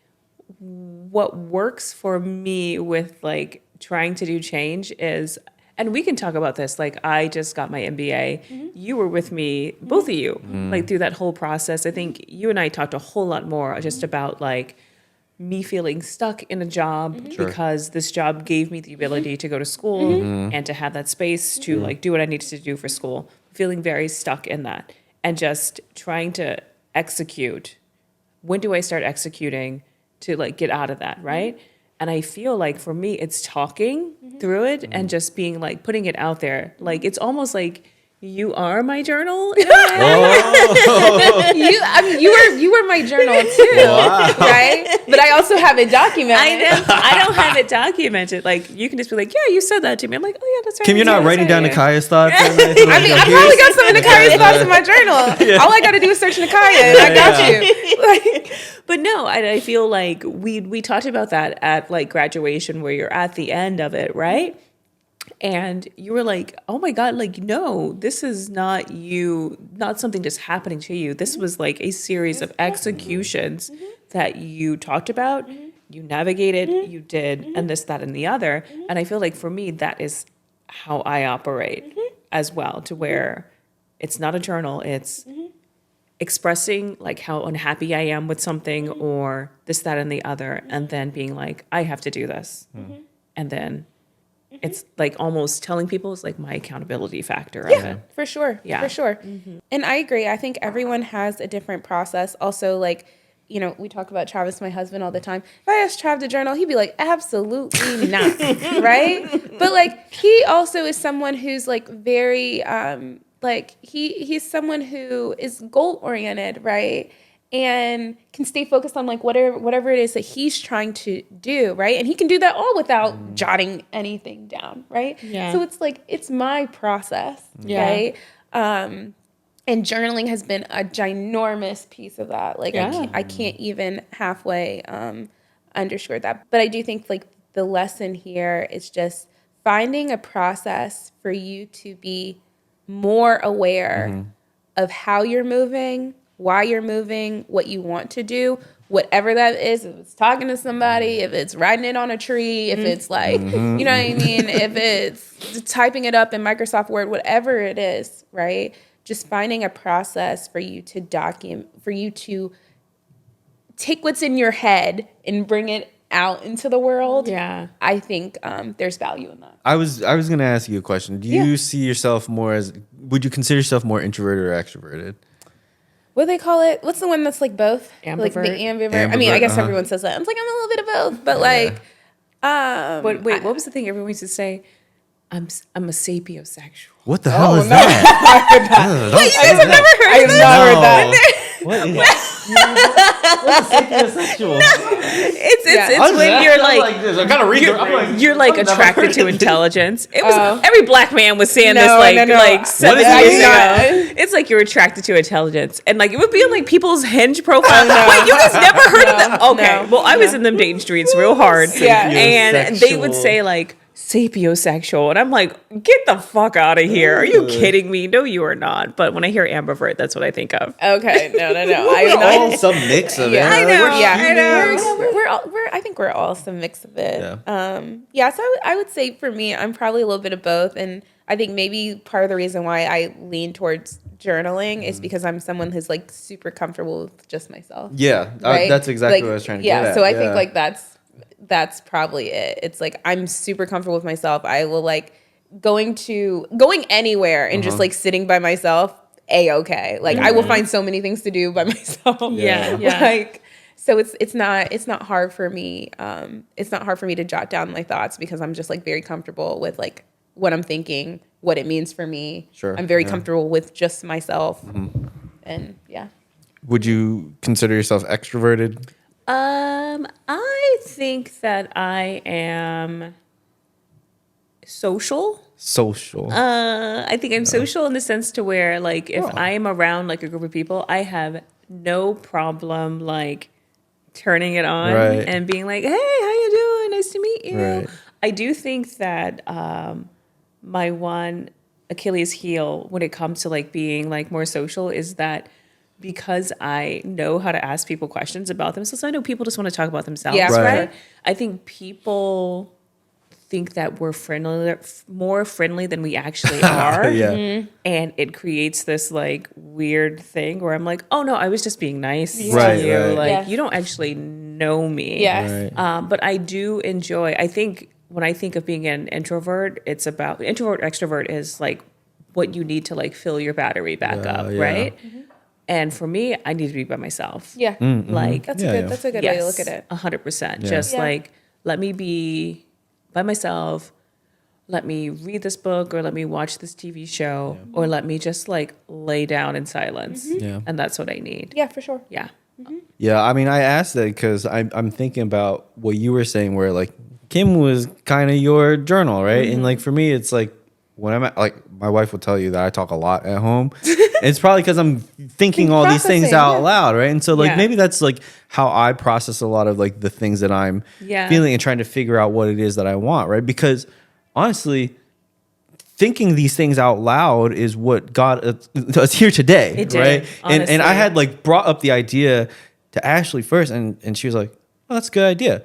Speaker 3: what works for me with like trying to do change is, and we can talk about this, like I just got my MBA. You were with me, both of you, like through that whole process. I think you and I talked a whole lot more just about like me feeling stuck in a job because this job gave me the ability to go to school and to have that space to like do what I needed to do for school, feeling very stuck in that and just trying to execute. When do I start executing to like get out of that, right? And I feel like for me, it's talking through it and just being like putting it out there. Like it's almost like you are my journal.
Speaker 1: You were my journal too, right? But I also have it documented.
Speaker 3: I don't have it documented. Like you can just be like, yeah, you said that to me. I'm like, oh yeah, that's right.
Speaker 2: Kim, you're not writing down Nakaya's thoughts?
Speaker 1: I mean, I probably got some of Nakaya's thoughts in my journal. All I got to do is search Nakaya, and I got you. Like,
Speaker 3: but no, I feel like we talked about that at like graduation where you're at the end of it, right? And you were like, oh my God, like, no, this is not you, not something just happening to you. This was like a series of executions that you talked about, you navigated, you did, and this, that, and the other. And I feel like for me, that is how I operate as well, to where it's not a journal, it's expressing like how unhappy I am with something or this, that, and the other, and then being like, I have to do this. And then it's like almost telling people is like my accountability factor of it.
Speaker 1: For sure.
Speaker 3: Yeah.
Speaker 1: For sure. And I agree. I think everyone has a different process. Also, like, you know, we talk about Travis, my husband, all the time. If I asked Trav to journal, he'd be like, absolutely not. Right? But like, he also is someone who's like very, like he's someone who is goal oriented, right? And can stay focused on like whatever it is that he's trying to do, right? And he can do that all without jotting anything down, right?
Speaker 3: Yeah.
Speaker 1: So it's like, it's my process, right? And journaling has been a ginormous piece of that. Like I can't even halfway underscore that. But I do think like the lesson here is just finding a process for you to be more aware of how you're moving, why you're moving, what you want to do, whatever that is. If it's talking to somebody, if it's writing it on a tree, if it's like, you know what I mean? If it's typing it up in Microsoft Word, whatever it is, right? Just finding a process for you to document, for you to take what's in your head and bring it out into the world.
Speaker 3: Yeah.
Speaker 1: I think there's value in that.
Speaker 2: I was going to ask you a question. Do you see yourself more as, would you consider yourself more introverted or extroverted?
Speaker 1: What do they call it? What's the one that's like both?
Speaker 3: Ambivert.
Speaker 1: Like the ambivert. I mean, I guess everyone says that. I'm like, I'm a little bit of both, but like,
Speaker 3: But wait, what was the thing everyone used to say? I'm a sapiosexual.
Speaker 2: What the hell is that?
Speaker 1: Wait, you guys have never heard of this?
Speaker 2: I have never heard that. What is sapiosexual?
Speaker 3: It's when you're like
Speaker 2: this. I gotta read it.
Speaker 3: you're like attracted to intelligence. It was
Speaker 1: Oh.
Speaker 3: every black man was saying
Speaker 1: No,
Speaker 3: this
Speaker 1: no.
Speaker 3: like 7
Speaker 2: What is
Speaker 3: years
Speaker 2: it?
Speaker 3: ago. It's like you're attracted to intelligence, and like it would be on like people's Hinge profile. Wait, you guys never heard of that? Okay,
Speaker 1: No.
Speaker 3: well I was in them dating streets real hard,
Speaker 1: Yeah.
Speaker 3: and they would say like sapiosexual, and I'm like, get the fuck out of here! Are you kidding me? No, you are not. But when I hear ambivert, that's what I think of.
Speaker 1: Okay, no.
Speaker 2: We're all some mix of it.
Speaker 1: Yeah.
Speaker 3: I know.
Speaker 1: Yeah,
Speaker 3: I know.
Speaker 1: We're I think we're all some mix of it.
Speaker 2: Yeah.
Speaker 1: So I would say for me, I'm probably a little bit of both, and I think maybe part of the reason why I lean towards journaling is because I'm someone who's like super comfortable with just myself.
Speaker 2: Yeah,
Speaker 1: Right?
Speaker 2: that's exactly
Speaker 1: Like,
Speaker 2: what I was trying to get at.
Speaker 1: So I think like that's probably it. It's like I'm super comfortable with myself. I will like going anywhere and just like sitting by myself, A-okay. Like I will find so many things to do by myself.
Speaker 3: Yeah.
Speaker 1: Like so it's not hard for me. It's not hard for me to jot down my thoughts because I'm just like very comfortable with like what I'm thinking, what it means for me.
Speaker 2: Sure.
Speaker 1: I'm very comfortable with just myself. And yeah.
Speaker 2: Would you consider yourself extroverted?
Speaker 3: I think that I am social.
Speaker 2: Social.
Speaker 3: I think I'm social in the sense to where, like, if I am around like a group of people, I have no problem like turning it on
Speaker 2: Right.
Speaker 3: and being like, "Hey, how you doing? Nice to meet you."
Speaker 2: Right.
Speaker 3: I do think that my one Achilles heel when it comes to like being like more social is that because I know how to ask people questions about themselves, I know people just want to talk about themselves,
Speaker 1: Yeah.
Speaker 2: Right.
Speaker 3: right? I think people think that we're friendly, more friendly than we actually are.
Speaker 2: Yeah.
Speaker 3: And it creates this like weird thing where I'm like, oh no, I was just being nice
Speaker 2: Right,
Speaker 3: to you.
Speaker 2: right.
Speaker 3: Like
Speaker 1: Yes.
Speaker 3: you don't actually know me.
Speaker 1: Yes.
Speaker 2: Right.
Speaker 3: But I do enjoy, I think when I think of being an introvert, it's about introvert, extrovert is like what you need to like fill your battery back
Speaker 2: Yeah,
Speaker 3: up,
Speaker 2: yeah.
Speaker 3: right? And for me, I need to be by myself.
Speaker 1: Yeah.
Speaker 3: Like
Speaker 1: That's
Speaker 2: Yeah,
Speaker 1: a good
Speaker 2: yeah.
Speaker 1: that's a good way to look at it.
Speaker 3: 100%.
Speaker 2: Yeah.
Speaker 3: Just
Speaker 1: Yeah.
Speaker 3: like, let me be by myself. Let me read this book or let me watch this TV show or let me just like lay down in silence.
Speaker 2: Yeah.
Speaker 3: And that's what I need.
Speaker 1: Yeah, for sure.
Speaker 3: Yeah.
Speaker 2: Yeah, I mean, I asked that because I'm thinking about what you were saying, where like Kim was kind of your journal, right? And like for me, it's like when I'm at, like my wife will tell you that I talk a lot at home. It's probably because I'm thinking all these things
Speaker 1: Processing,
Speaker 2: out
Speaker 1: yeah.
Speaker 2: loud, right? And so like
Speaker 3: Yeah.
Speaker 2: maybe that's like how I process a lot of like the things that I'm
Speaker 3: Yeah.
Speaker 2: feeling and trying to figure out what it is that I want, right? Because honestly, thinking these things out loud is what got us here today,
Speaker 3: It did,
Speaker 2: right? And I
Speaker 3: honestly.
Speaker 2: had like brought up the idea to Ashley first, and she was like, "Oh, that's a good idea,"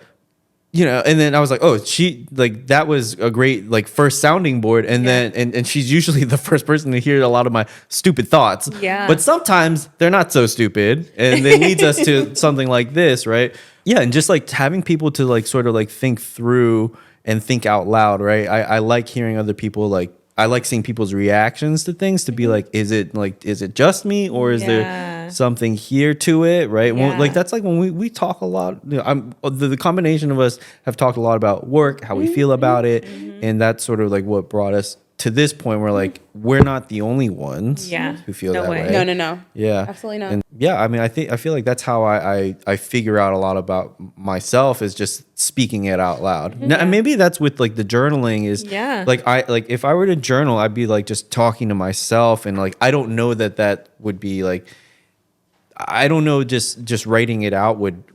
Speaker 2: you know. And then I was like, "Oh, she like that was a great like first sounding board." And then and she's usually the first person to hear a lot of my stupid thoughts.
Speaker 3: Yeah.
Speaker 2: But sometimes they're not so stupid, and it leads us to something like this, right? Yeah, and just like having people to like sort of like think through and think out loud, right? I like hearing other people like. I like seeing people's reactions to things to be like, is it just me or is
Speaker 3: Yeah.
Speaker 2: there something here to it, right?
Speaker 3: Yeah.
Speaker 2: Like that's like when we talk a lot. You know, the combination of us have talked a lot about work, how we feel about it, and that's sort of like what brought us to this point where like we're not the only ones
Speaker 3: Yeah.
Speaker 2: who feel
Speaker 3: No
Speaker 2: that
Speaker 3: way.
Speaker 2: way.
Speaker 1: No.
Speaker 2: Yeah,
Speaker 1: Absolutely not.
Speaker 2: And yeah, I mean, I feel like that's how I figure out a lot about myself is just speaking it out loud. Now, and maybe that's with like the journaling is
Speaker 3: Yeah.
Speaker 2: like if I were to journal, I'd be like just talking to myself and like I don't know that would be like I don't know just writing it out would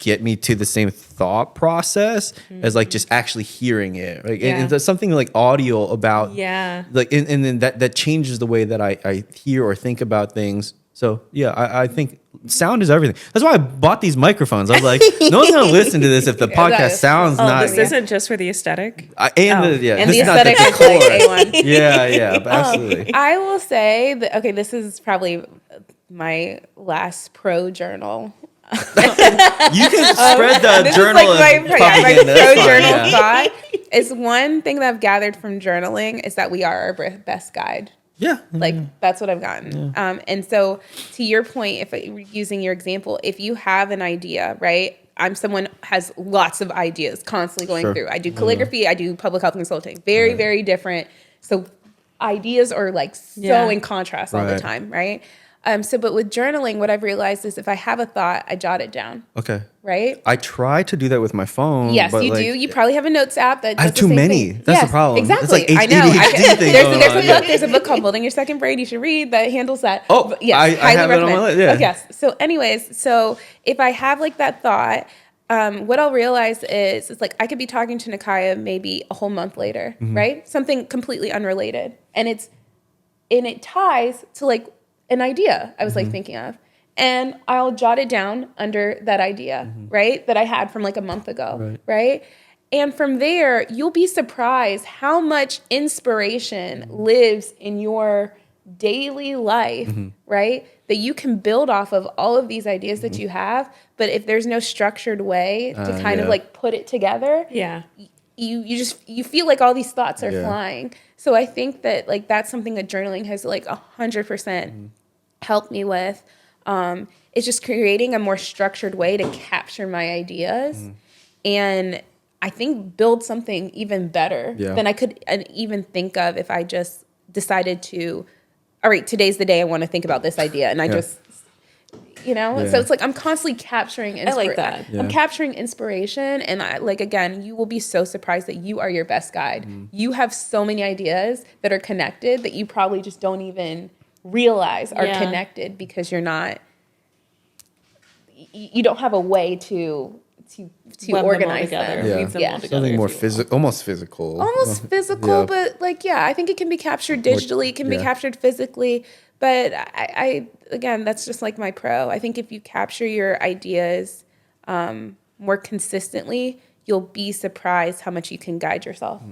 Speaker 2: get me to the same thought process as like just actually hearing it. Like and there's something like audio about
Speaker 3: Yeah.
Speaker 2: like and then that changes the way that I hear or think about things. So yeah, I think sound is everything. That's why I bought these microphones. I was like, no one's gonna listen to this if the podcast
Speaker 1: is-
Speaker 2: sounds
Speaker 3: Oh,
Speaker 2: not.
Speaker 3: this isn't just for the aesthetic.
Speaker 2: And
Speaker 3: Oh.
Speaker 2: the, yeah,
Speaker 1: And
Speaker 2: this
Speaker 1: the
Speaker 2: is not
Speaker 1: aesthetic is like A1.
Speaker 2: yeah, but absolutely.
Speaker 1: I will say that okay, this is probably my last pro journal.
Speaker 2: You can spread the
Speaker 1: This
Speaker 2: journal
Speaker 1: is like
Speaker 2: of
Speaker 1: my
Speaker 2: propaganda. That's
Speaker 1: pro
Speaker 2: fine,
Speaker 1: journal
Speaker 2: yeah.
Speaker 1: thought. Is one thing that I've gathered from journaling is that we are our best guide.
Speaker 2: Yeah,
Speaker 1: Like that's what I've gotten. And so to your point, if using your example, if you have an idea, right? I'm someone has lots of ideas constantly going
Speaker 2: Sure.
Speaker 1: through. I do calligraphy, I do public health consulting. Very different. So ideas are like so
Speaker 3: Yeah.
Speaker 1: in contrast all the
Speaker 2: Right.
Speaker 1: time, right? But with journaling, what I've realized is if I have a thought, I jot it down,
Speaker 2: Okay.
Speaker 1: right?
Speaker 2: I try to do that with my phone.
Speaker 1: Yes,
Speaker 2: but
Speaker 1: you
Speaker 2: like,
Speaker 1: do. You probably have a notes app that
Speaker 2: I have
Speaker 1: does the
Speaker 2: too
Speaker 1: same
Speaker 2: many.
Speaker 1: thing.
Speaker 2: That's the problem. It's
Speaker 1: Exactly.
Speaker 2: like
Speaker 1: I know.
Speaker 2: ADHD thing
Speaker 1: there's
Speaker 2: going
Speaker 1: a
Speaker 2: on, yeah.
Speaker 1: book. There's a book called Building Your Second Brain you should read that handles that.
Speaker 2: Oh,
Speaker 1: But yes,
Speaker 2: I
Speaker 1: highly
Speaker 2: have it on my
Speaker 1: recommend.
Speaker 2: list, yeah.
Speaker 1: Yes. So, anyways, so if I have like that thought, what I'll realize is it's like I could be talking to Nakaya maybe a whole month later,
Speaker 2: Mm-hmm.
Speaker 1: right? Something completely unrelated, and it ties to like an idea I was
Speaker 2: Mm-hmm.
Speaker 1: like thinking of. And I'll jot it down under that idea, right? That I had from like a month ago, right? And from there, you'll be surprised how much inspiration lives in your daily life, right? That you can build off of all of these ideas that you have. But if there's no structured way to kind of
Speaker 2: yeah.
Speaker 1: like put it together,
Speaker 3: Yeah.
Speaker 1: you feel like all these thoughts are
Speaker 2: Yeah.
Speaker 1: flying. So I think that like that's something that journaling has like 100% helped me with. It's just creating a more structured way to capture my ideas and I think build something even better
Speaker 2: Yeah.
Speaker 1: than I could even think of if I just decided to, all right, today's the day I want to think about this idea. And I just, you know?
Speaker 2: Yeah.
Speaker 1: So it's like I'm constantly capturing
Speaker 3: like that.
Speaker 1: I'm capturing inspiration, and again, you will be so surprised that you are your best guide. You have so many ideas that are connected that you probably just don't even realize are
Speaker 3: Yeah.
Speaker 1: connected because you don't have a way to
Speaker 3: Web them all
Speaker 1: organize
Speaker 3: together,
Speaker 1: them.
Speaker 2: Yeah.
Speaker 3: weave them
Speaker 1: Yeah.
Speaker 3: all together.
Speaker 2: Something
Speaker 3: if
Speaker 2: more
Speaker 3: you will.
Speaker 2: physical, almost physical.
Speaker 1: Almost physical,
Speaker 2: Yeah.
Speaker 1: but like, yeah, I think it can be captured digitally. It can be
Speaker 2: yeah.
Speaker 1: captured physically. But I again, that's just like my pro. I think if you capture your ideas more consistently, you'll be surprised how much you can guide yourself.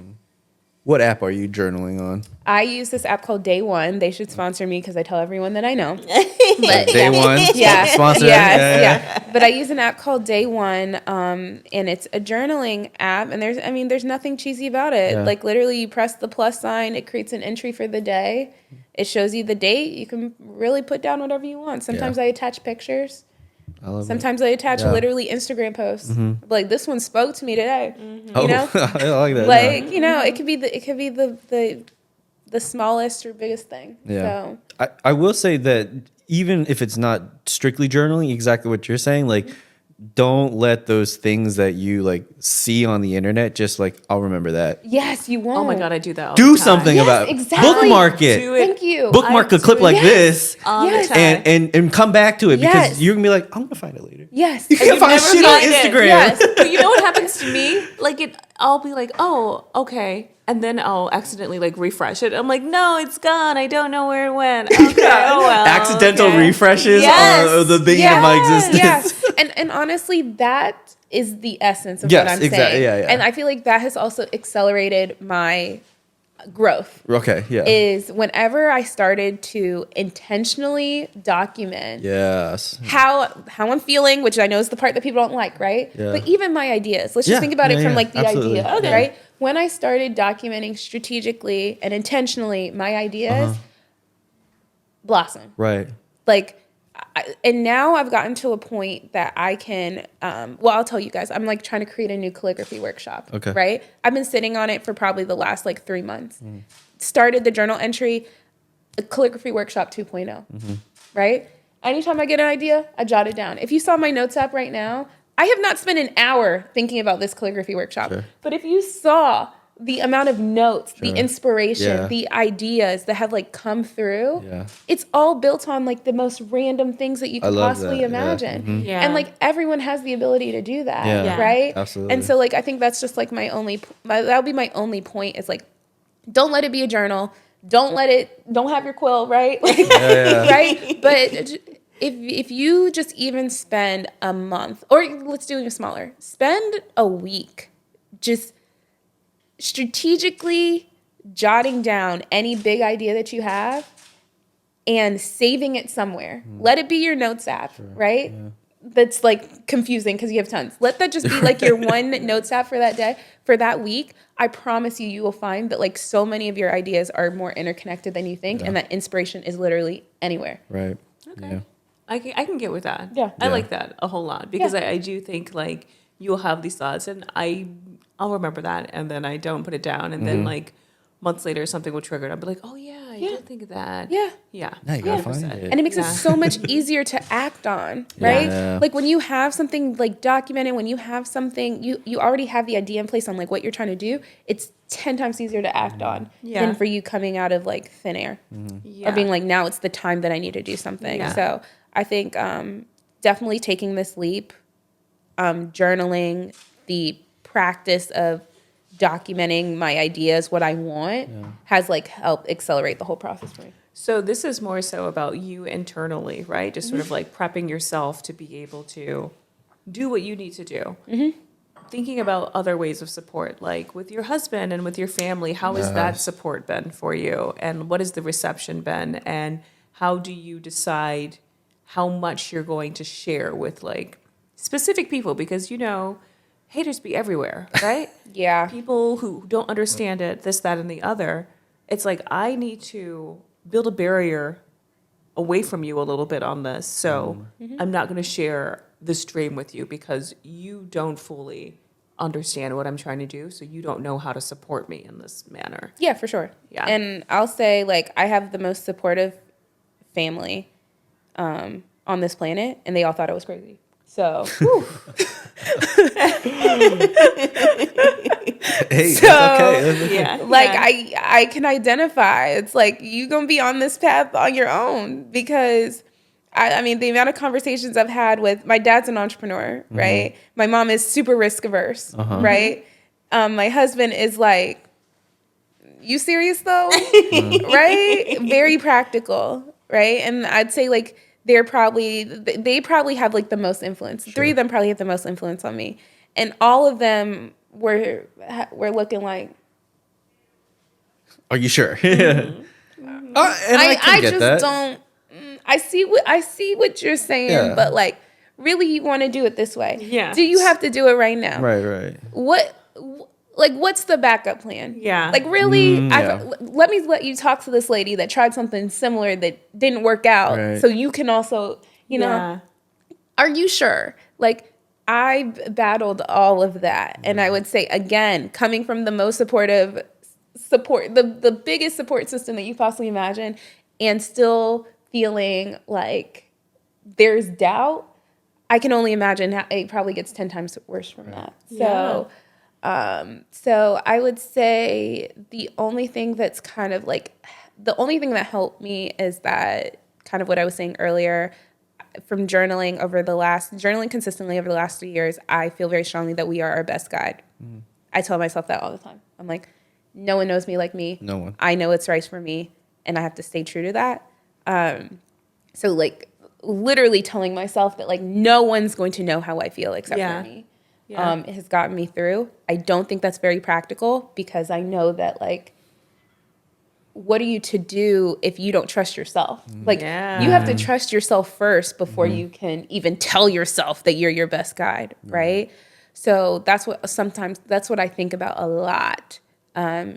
Speaker 2: What app are you journaling on?
Speaker 1: I use this app called Day One. They should sponsor me because I tell everyone that I know.
Speaker 2: Day One
Speaker 1: Yeah,
Speaker 2: sponsor.
Speaker 1: yeah. But I use an app called Day One, and it's a journaling app. And there's nothing cheesy about it.
Speaker 2: Yeah.
Speaker 1: Like literally, you press the plus sign, it creates an entry for the day. It shows you the date. You can really put down whatever you want. Sometimes I attach pictures.
Speaker 2: I love
Speaker 1: Sometimes I attach
Speaker 2: Yeah.
Speaker 1: literally Instagram posts. Like this one spoke to me today.
Speaker 2: it.
Speaker 1: You know,
Speaker 2: I like that.
Speaker 1: like it could be the smallest or biggest thing.
Speaker 2: Yeah.
Speaker 1: So
Speaker 2: I will say that even if it's not strictly journaling, exactly what you're saying, like don't let those things that you like see on the internet just like I'll remember that.
Speaker 1: yes, you won't.
Speaker 3: Oh my God, I do that all
Speaker 2: Do
Speaker 3: the time.
Speaker 2: something
Speaker 1: Yes,
Speaker 2: about it.
Speaker 1: exactly.
Speaker 2: Bookmark it.
Speaker 3: Do it.
Speaker 1: Thank you.
Speaker 2: Bookmark
Speaker 3: I
Speaker 2: a clip
Speaker 3: do
Speaker 2: like
Speaker 1: it.
Speaker 2: this
Speaker 3: all
Speaker 1: Yes.
Speaker 3: the time.
Speaker 2: and come back to it because
Speaker 1: Yes.
Speaker 2: you're gonna be like, I'm gonna find it later.
Speaker 1: Yes.
Speaker 2: You can't find
Speaker 3: never
Speaker 2: shit on
Speaker 3: find it.
Speaker 2: Instagram.
Speaker 1: Yes.
Speaker 3: But you know what happens to me? Like I'll be like, oh, okay. And then I'll accidentally like refresh it. I'm like, no, it's gone. I don't know where it went. Okay, oh well.
Speaker 2: Accidental
Speaker 3: okay.
Speaker 2: refreshes
Speaker 3: Yes.
Speaker 2: are the beginning of my existence.
Speaker 1: Yeah. And honestly, that is the essence of
Speaker 2: Yes,
Speaker 1: what I'm
Speaker 2: exactly.
Speaker 1: saying.
Speaker 2: Yeah, yeah.
Speaker 1: And I feel like that has also accelerated my growth.
Speaker 2: Okay, yeah.
Speaker 1: Is whenever I started to intentionally document
Speaker 2: Yes.
Speaker 1: how I'm feeling, which I know is the part that people don't like, right?
Speaker 2: Yeah.
Speaker 1: But even my ideas. Let's just
Speaker 2: Yeah,
Speaker 1: think about it
Speaker 2: yeah,
Speaker 1: from
Speaker 2: yeah,
Speaker 1: like the
Speaker 2: absolutely.
Speaker 1: idea,
Speaker 3: Okay.
Speaker 1: right? When I started documenting strategically and intentionally my ideas, blossom.
Speaker 2: Right.
Speaker 1: Like, and now I've gotten to a point that I can, well, I'll tell you guys, I'm like trying to create a new calligraphy workshop.
Speaker 2: Okay.
Speaker 1: Right? I've been sitting on it for probably the last like 3 months. Started the journal entry, a calligraphy workshop 2.0. Right? Anytime I get an idea, I jot it down. If you saw my notes app right now, I have not spent an hour thinking about this calligraphy workshop.
Speaker 2: Sure.
Speaker 1: But if you saw the amount of notes, the inspiration,
Speaker 2: Yeah.
Speaker 1: the ideas that have like come through,
Speaker 2: Yeah.
Speaker 1: it's all built on like the most random things that you
Speaker 2: I
Speaker 1: could
Speaker 2: love
Speaker 1: possibly
Speaker 2: that, yeah.
Speaker 1: imagine.
Speaker 3: Yeah.
Speaker 1: And like everyone has the ability to do that,
Speaker 2: Yeah.
Speaker 1: right?
Speaker 2: Absolutely.
Speaker 1: And so like I think that's just like that'll be my only point is like don't let it be a journal. Don't have your quill, right? Like, right? But if you just even spend a month, or let's do it smaller, spend a week just strategically jotting down any big idea that you have and saving it somewhere. Let it be your notes app, right? That's like confusing because you have tons. Let that just be like your one notes app for that day, for that week. I promise you will find that like so many of your ideas are more interconnected than you think, and that inspiration is literally anywhere.
Speaker 2: Right.
Speaker 3: Okay.
Speaker 2: Yeah.
Speaker 3: I can get with that.
Speaker 1: Yeah.
Speaker 3: I
Speaker 2: Yeah.
Speaker 3: like that a whole lot because
Speaker 1: Yeah.
Speaker 3: I do think like you'll have these thoughts and I'll remember that and then I don't put it down and then like months later something will trigger it. I'll be like, oh yeah, I did think of that.
Speaker 1: Yeah.
Speaker 3: Yeah.
Speaker 2: Now you gotta find
Speaker 3: 100%.
Speaker 2: it.
Speaker 1: And it makes it
Speaker 3: Yeah.
Speaker 1: so much easier to act on, right?
Speaker 2: Yeah.
Speaker 1: Like when you have something like documented, when you have something, you already have the idea in place on like what you're trying to do. It's 10 times easier to act on
Speaker 3: Yeah.
Speaker 1: than for you coming out of like thin air
Speaker 3: Yeah.
Speaker 1: or being like, now it's the time that I need to do something.
Speaker 3: Yeah.
Speaker 1: So I think definitely taking this leap, journaling, the practice of documenting my ideas, what I want, has like helped accelerate the whole process for me.
Speaker 3: So this is more so about you internally, right? Just sort of like prepping yourself to be able to do what you need to do. Thinking about other ways of support, like with your husband and with your family, how has that support been for you? And what has the reception been? And how do you decide how much you're going to share with like specific people? Because, you know, haters be everywhere, right?
Speaker 1: Yeah.
Speaker 3: People who don't understand it, this, that, and the other. It's like, I need to build a barrier away from you a little bit on this. So I'm not going to share this dream with you because you don't fully understand what I'm trying to do. So you don't know how to support me in this manner.
Speaker 1: Yeah, for sure.
Speaker 3: Yeah.
Speaker 1: And I'll say, like, I have the most supportive family on this planet, and they all thought I was crazy. So,
Speaker 2: Hey,
Speaker 1: So-
Speaker 2: that's okay.
Speaker 3: Yeah.
Speaker 1: like
Speaker 3: yeah.
Speaker 1: I can identify. It's like you gonna be on this path on your own because I mean the amount of conversations I've had with my dad's an entrepreneur, right? My mom is super risk averse, right? My husband is like, you serious though? Right? Very practical, right? And I'd say like they probably have like the most influence. Three of them probably have the most influence on me. And all of them were looking like
Speaker 2: Are you sure? And I can get
Speaker 1: just
Speaker 2: that.
Speaker 1: don't. I see what you're saying,
Speaker 2: Yeah.
Speaker 1: but like, really, you want to do it this way?
Speaker 3: Yeah.
Speaker 1: Do you have to do it right now?
Speaker 2: Right.
Speaker 1: What's the backup plan?
Speaker 3: Yeah.
Speaker 1: Like, really?
Speaker 2: yeah.
Speaker 1: Let you talk to this lady that tried something similar that didn't work out,
Speaker 2: Right.
Speaker 1: so you can also,
Speaker 3: Yeah.
Speaker 1: are you sure? Like, I've battled all of that. And I would say, again, coming from the most supportive support, the biggest support system that you possibly imagine, and still feeling like there's doubt, I can only imagine how it probably gets 10 times worse from that. So, so I would say the only thing that's kind of like, the only thing that helped me is that kind of what I was saying earlier, from journaling consistently over the last 3 years, I feel very strongly that we are our best guide. I tell myself that all the time. I'm like, no one knows me like me.
Speaker 2: No one.
Speaker 1: I know it's right for me, and I have to stay true to that. So like literally telling myself that like no one's going to know how I feel except
Speaker 3: Yeah.
Speaker 1: for me.
Speaker 3: Yeah.
Speaker 1: It has gotten me through. I don't think that's very practical because I know that like, what are you to do if you don't trust yourself? Like
Speaker 3: Yeah.
Speaker 1: you have to trust yourself first before you can even tell yourself that you're your best guide, right? So that's what I think about a lot.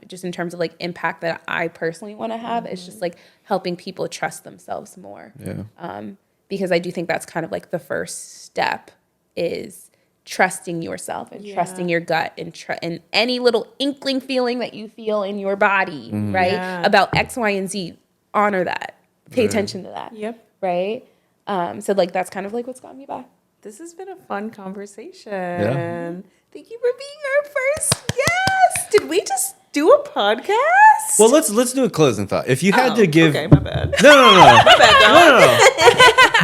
Speaker 1: Just in terms of like impact that I personally want to have, it's just like helping people trust themselves more.
Speaker 2: Yeah.
Speaker 1: Because I do think that's kind of like the first step is trusting yourself and trusting your gut and any little inkling feeling that you feel in your body, right?
Speaker 3: Yeah.
Speaker 1: About X, Y, and Z, honor that. Pay attention to that.
Speaker 3: Yep.
Speaker 1: Right? So like that's kind of like what's got me by.
Speaker 3: This has been a fun conversation.
Speaker 2: Yeah.
Speaker 3: Thank you for being our first guest. Did we just do a podcast?
Speaker 2: Well, let's do a closing thought. If you had to give,
Speaker 3: Okay, my bad.
Speaker 2: no,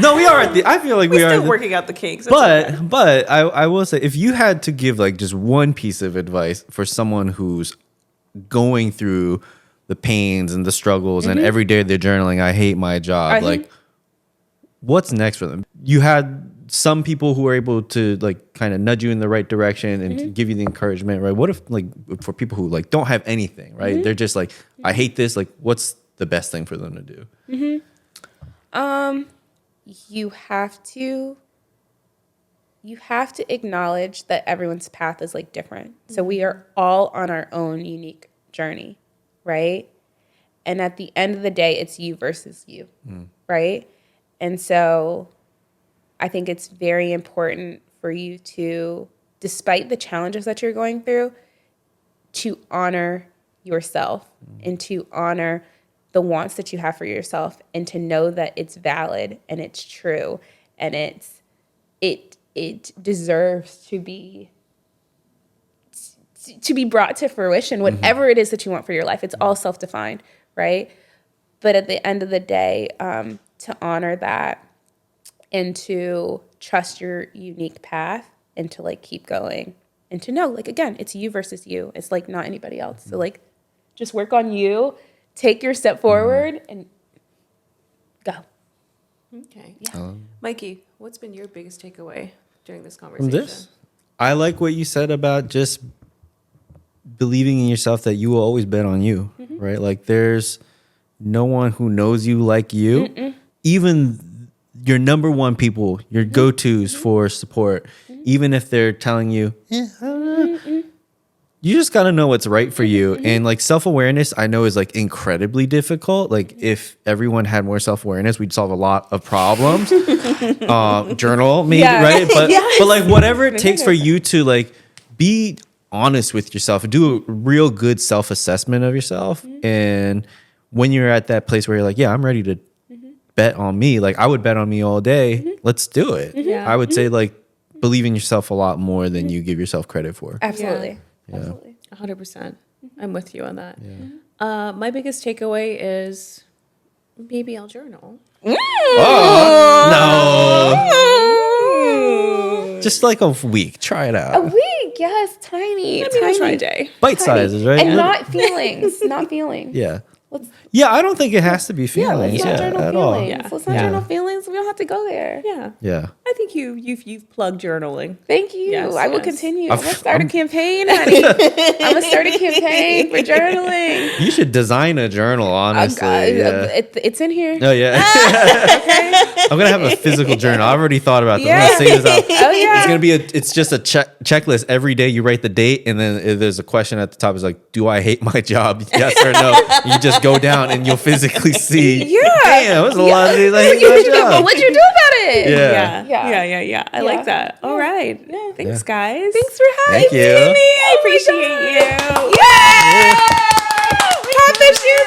Speaker 2: no, we are at the. I feel like we are.
Speaker 3: Still
Speaker 2: at the-
Speaker 3: working out the kinks. It's okay.
Speaker 2: But I will say, if you had to give like just one piece of advice for someone who's going through the pains and the struggles and every day they're journaling, I hate my job.
Speaker 1: I
Speaker 2: Like,
Speaker 1: think-
Speaker 2: what's next for them? You had some people who are able to like kind of nudge you in the right direction and to give you the encouragement, right? What if like for people who like don't have anything, right? They're just like, I hate this. Like, what's the best thing for them to do?
Speaker 1: You have to acknowledge that everyone's path is like different. So we are all on our own unique journey, right? And at the end of the day, it's you versus you, right? And so I think it's very important for you to, despite the challenges that you're going through, to honor yourself and to honor the wants that you have for yourself and to know that it's valid and it's true and it deserves to be brought to fruition, whatever it is that you want for your life. It's all self-defined, right? But at the end of the day, to honor that and to trust your unique path and to like keep going and to know, like, again, it's you versus you. It's like not anybody else. So like, just work on you, take your step forward and go.
Speaker 3: Okay. Mikey, what's been your biggest takeaway during this
Speaker 2: From
Speaker 3: conversation?
Speaker 2: this, I like what you said about just believing in yourself that you will always bet on you, right? Like there's no one who knows you like you. Even your number one people, your go-tos for support, even if they're telling you, I don't know, you just got to know what's right for you. And like self-awareness, I know is like incredibly difficult. Like if everyone had more self-awareness, we'd solve a lot of problems. Journal, maybe,
Speaker 1: Yeah.
Speaker 2: right? But
Speaker 1: Yes.
Speaker 2: but like whatever it takes for you to like be honest with yourself, do a real good self-assessment of yourself. And when you're at that place where you're like, yeah, I'm ready to bet on me. Like I would bet on me all day. Let's do it.
Speaker 3: Yeah.
Speaker 2: I would say like believe in yourself a lot more than you give yourself credit for.
Speaker 1: Absolutely.
Speaker 2: Yeah.
Speaker 1: Absolutely.
Speaker 3: 100%. I'm with you on that. My biggest takeaway is maybe I'll journal.
Speaker 2: No. Just like a week. Try it
Speaker 1: A
Speaker 2: out.
Speaker 1: week, yes, tiny.
Speaker 3: Maybe I'll
Speaker 1: tiny.
Speaker 3: try a day.
Speaker 2: Bite sizes, right?
Speaker 1: And not feelings. Not feelings.
Speaker 2: yeah.
Speaker 1: Let's,
Speaker 2: Yeah, I don't think it has to be
Speaker 1: yeah,
Speaker 2: feelings.
Speaker 1: let's not journal
Speaker 2: at all.
Speaker 1: feelings.
Speaker 3: Yeah.
Speaker 1: Let's not
Speaker 2: Yeah.
Speaker 1: journal feelings. We don't have to go there.
Speaker 3: Yeah.
Speaker 2: Yeah.
Speaker 3: I think you've plugged journaling.
Speaker 1: Thank you.
Speaker 3: Yes,
Speaker 1: I will
Speaker 3: yes.
Speaker 1: continue.
Speaker 2: I'm-
Speaker 1: I'm gonna start a campaign, honey. I'm gonna start a campaign for journaling.
Speaker 2: You should design a journal, honestly. Yeah.
Speaker 1: It's in here.
Speaker 2: Oh yeah. I'm gonna have a physical journal. I've already thought about this. I'm
Speaker 1: Yeah.
Speaker 2: gonna say this out.
Speaker 1: Oh yeah.
Speaker 2: It's gonna be it's just a checklist every day. You write the date, and then if there's a question at the top. Is like, do I hate my job? Yes or no. You just go down, and you'll physically see.
Speaker 1: Yeah.
Speaker 2: Damn, there's a lot of days I hate my
Speaker 1: But
Speaker 2: job.
Speaker 1: what'd you do about it?
Speaker 2: Yeah.
Speaker 1: Yeah.
Speaker 3: I like that. All right. Thanks, guys.
Speaker 1: Thanks for having
Speaker 2: Thank you.
Speaker 1: me.
Speaker 3: I appreciate you.
Speaker 1: Yeah. Pop the shoe.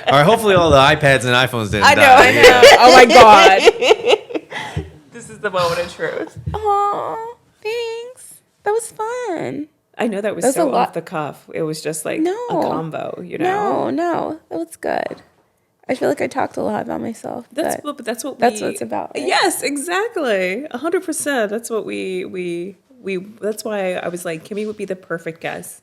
Speaker 2: All right. Hopefully, all the iPads and iPhones didn't
Speaker 3: I
Speaker 2: die.
Speaker 3: know. Oh my God. This is the moment of truth.
Speaker 1: Aw, thanks. That was fun.
Speaker 3: I know that was
Speaker 1: That's
Speaker 3: so
Speaker 1: a lot.
Speaker 3: off the cuff. It was just like
Speaker 1: No.
Speaker 3: a combo, you know?
Speaker 1: No, that was good. I feel like I talked a lot about myself.
Speaker 3: That's
Speaker 1: but
Speaker 3: what that's what
Speaker 1: that's what it's about, right?
Speaker 3: Yes, exactly. 100%. That's what we that's why I was like, Kimmy would be the perfect guest.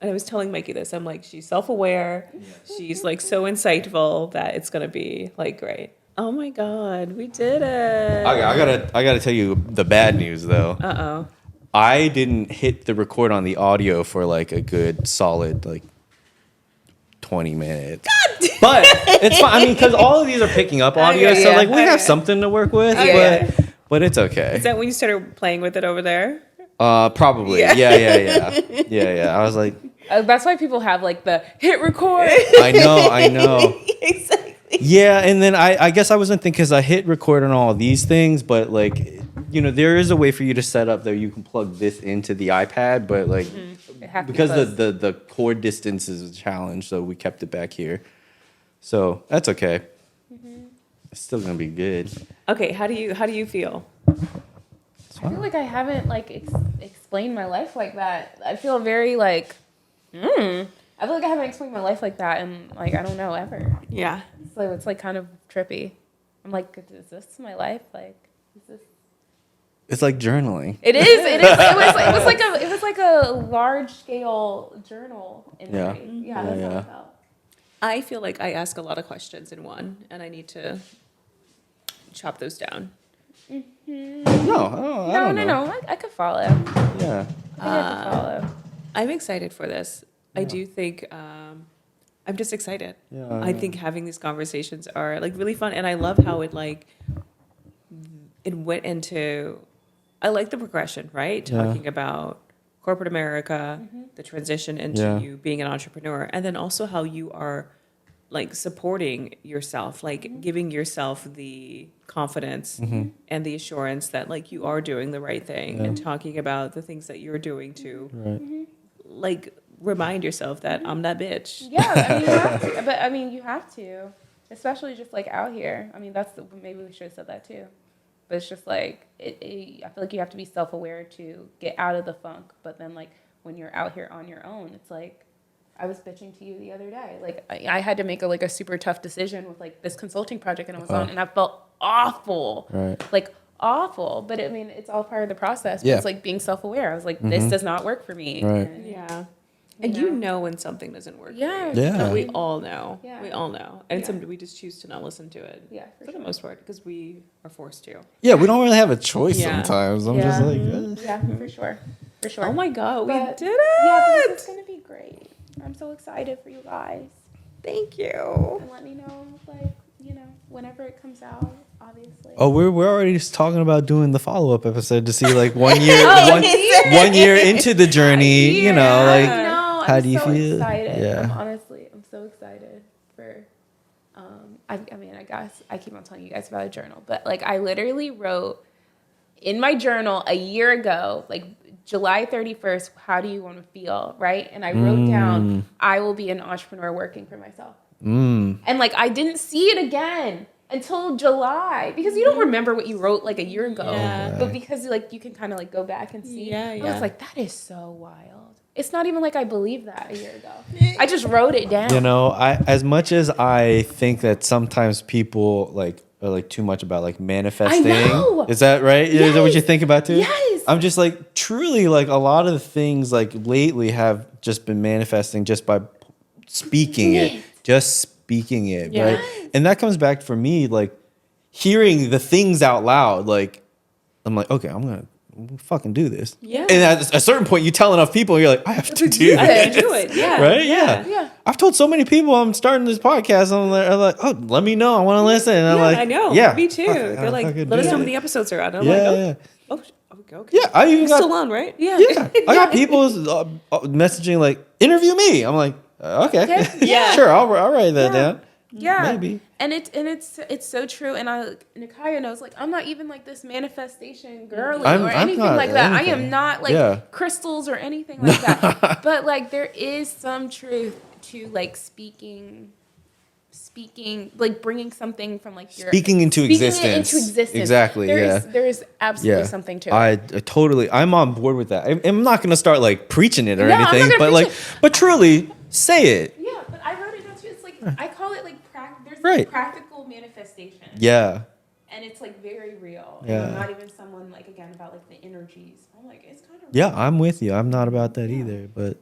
Speaker 3: And I was telling Mikey this. I'm like, she's self-aware. She's like so insightful that it's gonna be like great. Oh my God, we did it.
Speaker 2: I gotta tell you the bad news though.
Speaker 3: Uh-oh.
Speaker 2: I didn't hit the record on the audio for like a good solid like 20 minutes. But it's fine. I mean, because all of these are picking up audio,
Speaker 3: Okay,
Speaker 2: so
Speaker 3: yeah,
Speaker 2: like we have
Speaker 3: okay.
Speaker 2: something to work with.
Speaker 3: Okay.
Speaker 2: But it's okay.
Speaker 3: Is that when you started playing with it over there?
Speaker 2: Probably.
Speaker 3: Yeah.
Speaker 2: Yeah. I was like,
Speaker 1: That's why people have like the hit record.
Speaker 2: I know.
Speaker 3: Exactly.
Speaker 2: Yeah, and then I guess I wasn't thinking because I hit record on all these things, but like, you know, there is a way for you to set up that you can plug this into the iPad, but like
Speaker 1: It have to be
Speaker 2: because
Speaker 1: close.
Speaker 2: the cord distance is a challenge, so we kept it back here. So that's okay. It's still gonna be good.
Speaker 3: Okay, how do you feel?
Speaker 1: I feel like I haven't like explained my life like that. I feel very like, I feel like I haven't explained my life like that, and like I don't know ever.
Speaker 3: Yeah.
Speaker 1: So it's like kind of trippy. I'm like, is this my life? Like, is this?
Speaker 2: It's like journaling.
Speaker 1: It is. It is. It was like a large scale journal entry.
Speaker 2: Yeah.
Speaker 1: Yeah. That's how
Speaker 2: Yeah.
Speaker 1: it felt.
Speaker 3: I feel like I ask a lot of questions in one, and I need to chop those down.
Speaker 2: No, I don't know.
Speaker 1: No. I could follow.
Speaker 2: Yeah.
Speaker 1: I could follow.
Speaker 3: I'm excited for this. I do think I'm just excited.
Speaker 2: Yeah,
Speaker 3: I think having these conversations are like really fun, and I love how it went into. I like the progression, right?
Speaker 2: Yeah.
Speaker 3: Talking about corporate America, the transition into
Speaker 2: Yeah.
Speaker 3: you being an entrepreneur, and then also how you are like supporting yourself, like giving yourself the confidence and the assurance that like you are doing the right thing, and talking about the things that you're doing to
Speaker 2: Right.
Speaker 3: like remind yourself that I'm that bitch.
Speaker 1: Yeah, I mean, you have to. But I mean, you have to, especially just like out here. I mean, maybe we should have said that too. But it's just like I feel like you have to be self-aware to get out of the funk. But then like when you're out here on your own, it's like I was bitching to you the other day. Like I had to make a super tough decision with like this consulting project, and I was on, and I felt awful,
Speaker 2: Right.
Speaker 1: like awful. But I mean, it's all part of the process. But
Speaker 2: Yeah.
Speaker 1: It's like being self-aware. I was like, this does not work for me.
Speaker 2: Right.
Speaker 1: And,
Speaker 3: Yeah. And you know when something doesn't work.
Speaker 1: Yeah.
Speaker 2: Yeah.
Speaker 3: And we all know.
Speaker 1: Yeah.
Speaker 3: We all know. And
Speaker 1: Yeah.
Speaker 3: some we just choose to not listen to it.
Speaker 1: Yeah,
Speaker 3: For,
Speaker 1: for
Speaker 3: the
Speaker 1: sure.
Speaker 3: most part, because we are forced to.
Speaker 2: Yeah, we don't really have a choice
Speaker 3: Yeah.
Speaker 2: sometimes. I'm just
Speaker 1: Yeah.
Speaker 2: like,
Speaker 1: Yeah, for sure. For sure.
Speaker 3: Oh my God, we
Speaker 1: But-
Speaker 3: did it!
Speaker 1: Yeah, but this is gonna be great. I'm so excited for you guys.
Speaker 3: Thank you.
Speaker 1: And let me know, like, whenever it comes out, obviously.
Speaker 2: oh, we're already just talking about doing the follow up episode to see like 1 year,
Speaker 1: Oh,
Speaker 2: one year into the journey. You know, like
Speaker 1: No,
Speaker 2: how
Speaker 1: I'm
Speaker 2: do you
Speaker 1: so
Speaker 2: feel?
Speaker 1: excited.
Speaker 2: Yeah.
Speaker 1: I'm so excited for. I mean, I guess I keep on telling you guys about a journal, but like I literally wrote in my journal a year ago, like July 31st, how do you want to feel, right? And I wrote down, I will be an entrepreneur working for myself. And like I didn't see it again until July because you don't remember what you wrote like a year ago.
Speaker 3: Yeah.
Speaker 1: But because like you can kind of like go back and see.
Speaker 3: Yeah,
Speaker 1: I
Speaker 3: yeah.
Speaker 1: was like, that is so wild. It's not even like I believed that a year ago. I just wrote it down.
Speaker 2: You know, as much as I think that sometimes people like are like too much about like manifesting.
Speaker 1: know.
Speaker 2: Is that right? Is that what you
Speaker 1: Yes.
Speaker 2: think about too?
Speaker 1: Yes.
Speaker 2: I'm just like truly like a lot of the things like lately have just been manifesting just by speaking it, just speaking it,
Speaker 3: Yeah.
Speaker 2: right? And that comes back for me like hearing the things out loud. Like I'm like, okay, I'm gonna fucking do this.
Speaker 3: Yeah.
Speaker 2: And at a certain point, you tell enough people, you're like, I have to do
Speaker 1: do
Speaker 3: I
Speaker 2: this.
Speaker 3: can do it. Yeah.
Speaker 2: Right? Yeah.
Speaker 1: Yeah.
Speaker 2: I've told so many people I'm starting this podcast. I'm like, oh, let me know. I want to listen. And I'm
Speaker 3: Yeah,
Speaker 2: like,
Speaker 3: I know.
Speaker 2: Yeah.
Speaker 3: Me too.
Speaker 2: fuck,
Speaker 3: They're
Speaker 2: I'll
Speaker 3: like,
Speaker 2: fucking
Speaker 3: let
Speaker 2: do
Speaker 3: us know
Speaker 2: it.
Speaker 3: when the episodes are out. I'm
Speaker 2: Yeah,
Speaker 3: like,
Speaker 2: yeah.
Speaker 3: okay.
Speaker 2: Yeah, I even
Speaker 3: It's
Speaker 2: got
Speaker 3: still on, right?
Speaker 1: Yeah.
Speaker 2: yeah, I got people messaging like, interview me. I'm like, okay,
Speaker 3: Yeah.
Speaker 2: sure, I'll write that
Speaker 1: Yeah.
Speaker 2: down.
Speaker 1: Yeah.
Speaker 2: Maybe.
Speaker 1: And it's so true. And Nikaya knows like I'm not even like this manifestation girly
Speaker 2: I'm
Speaker 1: or anything
Speaker 2: not
Speaker 1: like that. I
Speaker 2: anything.
Speaker 1: am not like
Speaker 2: Yeah.
Speaker 1: crystals or anything like that. But like there is some truth to like speaking like bringing something from like your
Speaker 2: Speaking into
Speaker 1: speaking it
Speaker 2: existence.
Speaker 1: into existence.
Speaker 2: Exactly, yeah.
Speaker 1: There is absolutely
Speaker 2: Yeah,
Speaker 1: something to it.
Speaker 2: I totally. I'm on board with that. I'm not gonna start like preaching it or
Speaker 1: No, I'm not
Speaker 2: anything,
Speaker 1: gonna
Speaker 2: but
Speaker 1: preach
Speaker 2: like,
Speaker 1: it.
Speaker 2: but truly say it.
Speaker 1: Yeah, but I wrote it down too. It's like I call it like there's
Speaker 2: Right.
Speaker 1: like practical manifestation.
Speaker 2: Yeah,
Speaker 1: And it's like very real.
Speaker 2: Yeah.
Speaker 1: And I'm not even someone like again about like the energies. I'm like it's kind of
Speaker 2: yeah. I'm with you. I'm not about that either, but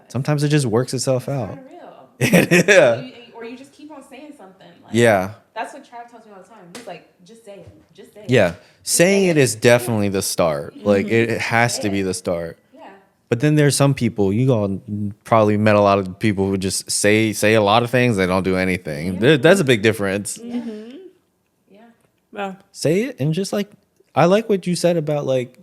Speaker 2: sometimes it just works itself out.
Speaker 1: kind of real.
Speaker 2: Yeah,
Speaker 1: Or you just keep on saying something. Like,
Speaker 2: yeah.
Speaker 1: That's what Trav tells me all the time. He's like, just say it. Just say it.
Speaker 2: Yeah, saying it is definitely the start. Like it has to be the start.
Speaker 1: Yeah.
Speaker 2: But then there's some people you all probably met a lot of people who just say a lot of things. They don't do anything. That's a big difference.
Speaker 1: Yeah.
Speaker 3: Well,
Speaker 2: Say it and just like I like what you said about like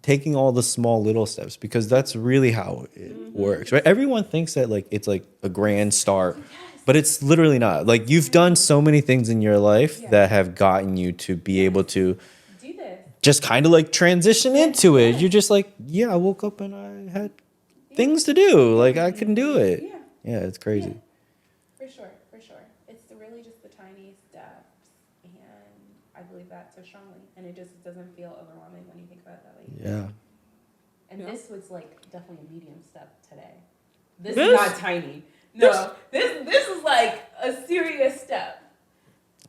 Speaker 2: taking all the small little steps because that's really how it works. Right? Everyone thinks that like it's like a grand start. But it's literally not. Like you've done so many things in your life that have gotten you to be able to
Speaker 1: Do this.
Speaker 2: just kind of like transition into it. You're just like, yeah, I woke up and I had things to do. Like I can do it.
Speaker 1: Yeah.
Speaker 2: Yeah, it's crazy.
Speaker 1: For sure. For sure. It's really just the tiny steps. And I believe that so strongly. And it just doesn't feel overwhelming when you think about it that way.
Speaker 2: Yeah.
Speaker 1: And
Speaker 3: Yeah.
Speaker 1: this was like definitely a medium step today. This
Speaker 3: This-
Speaker 1: is not tiny. No, this is like a serious step.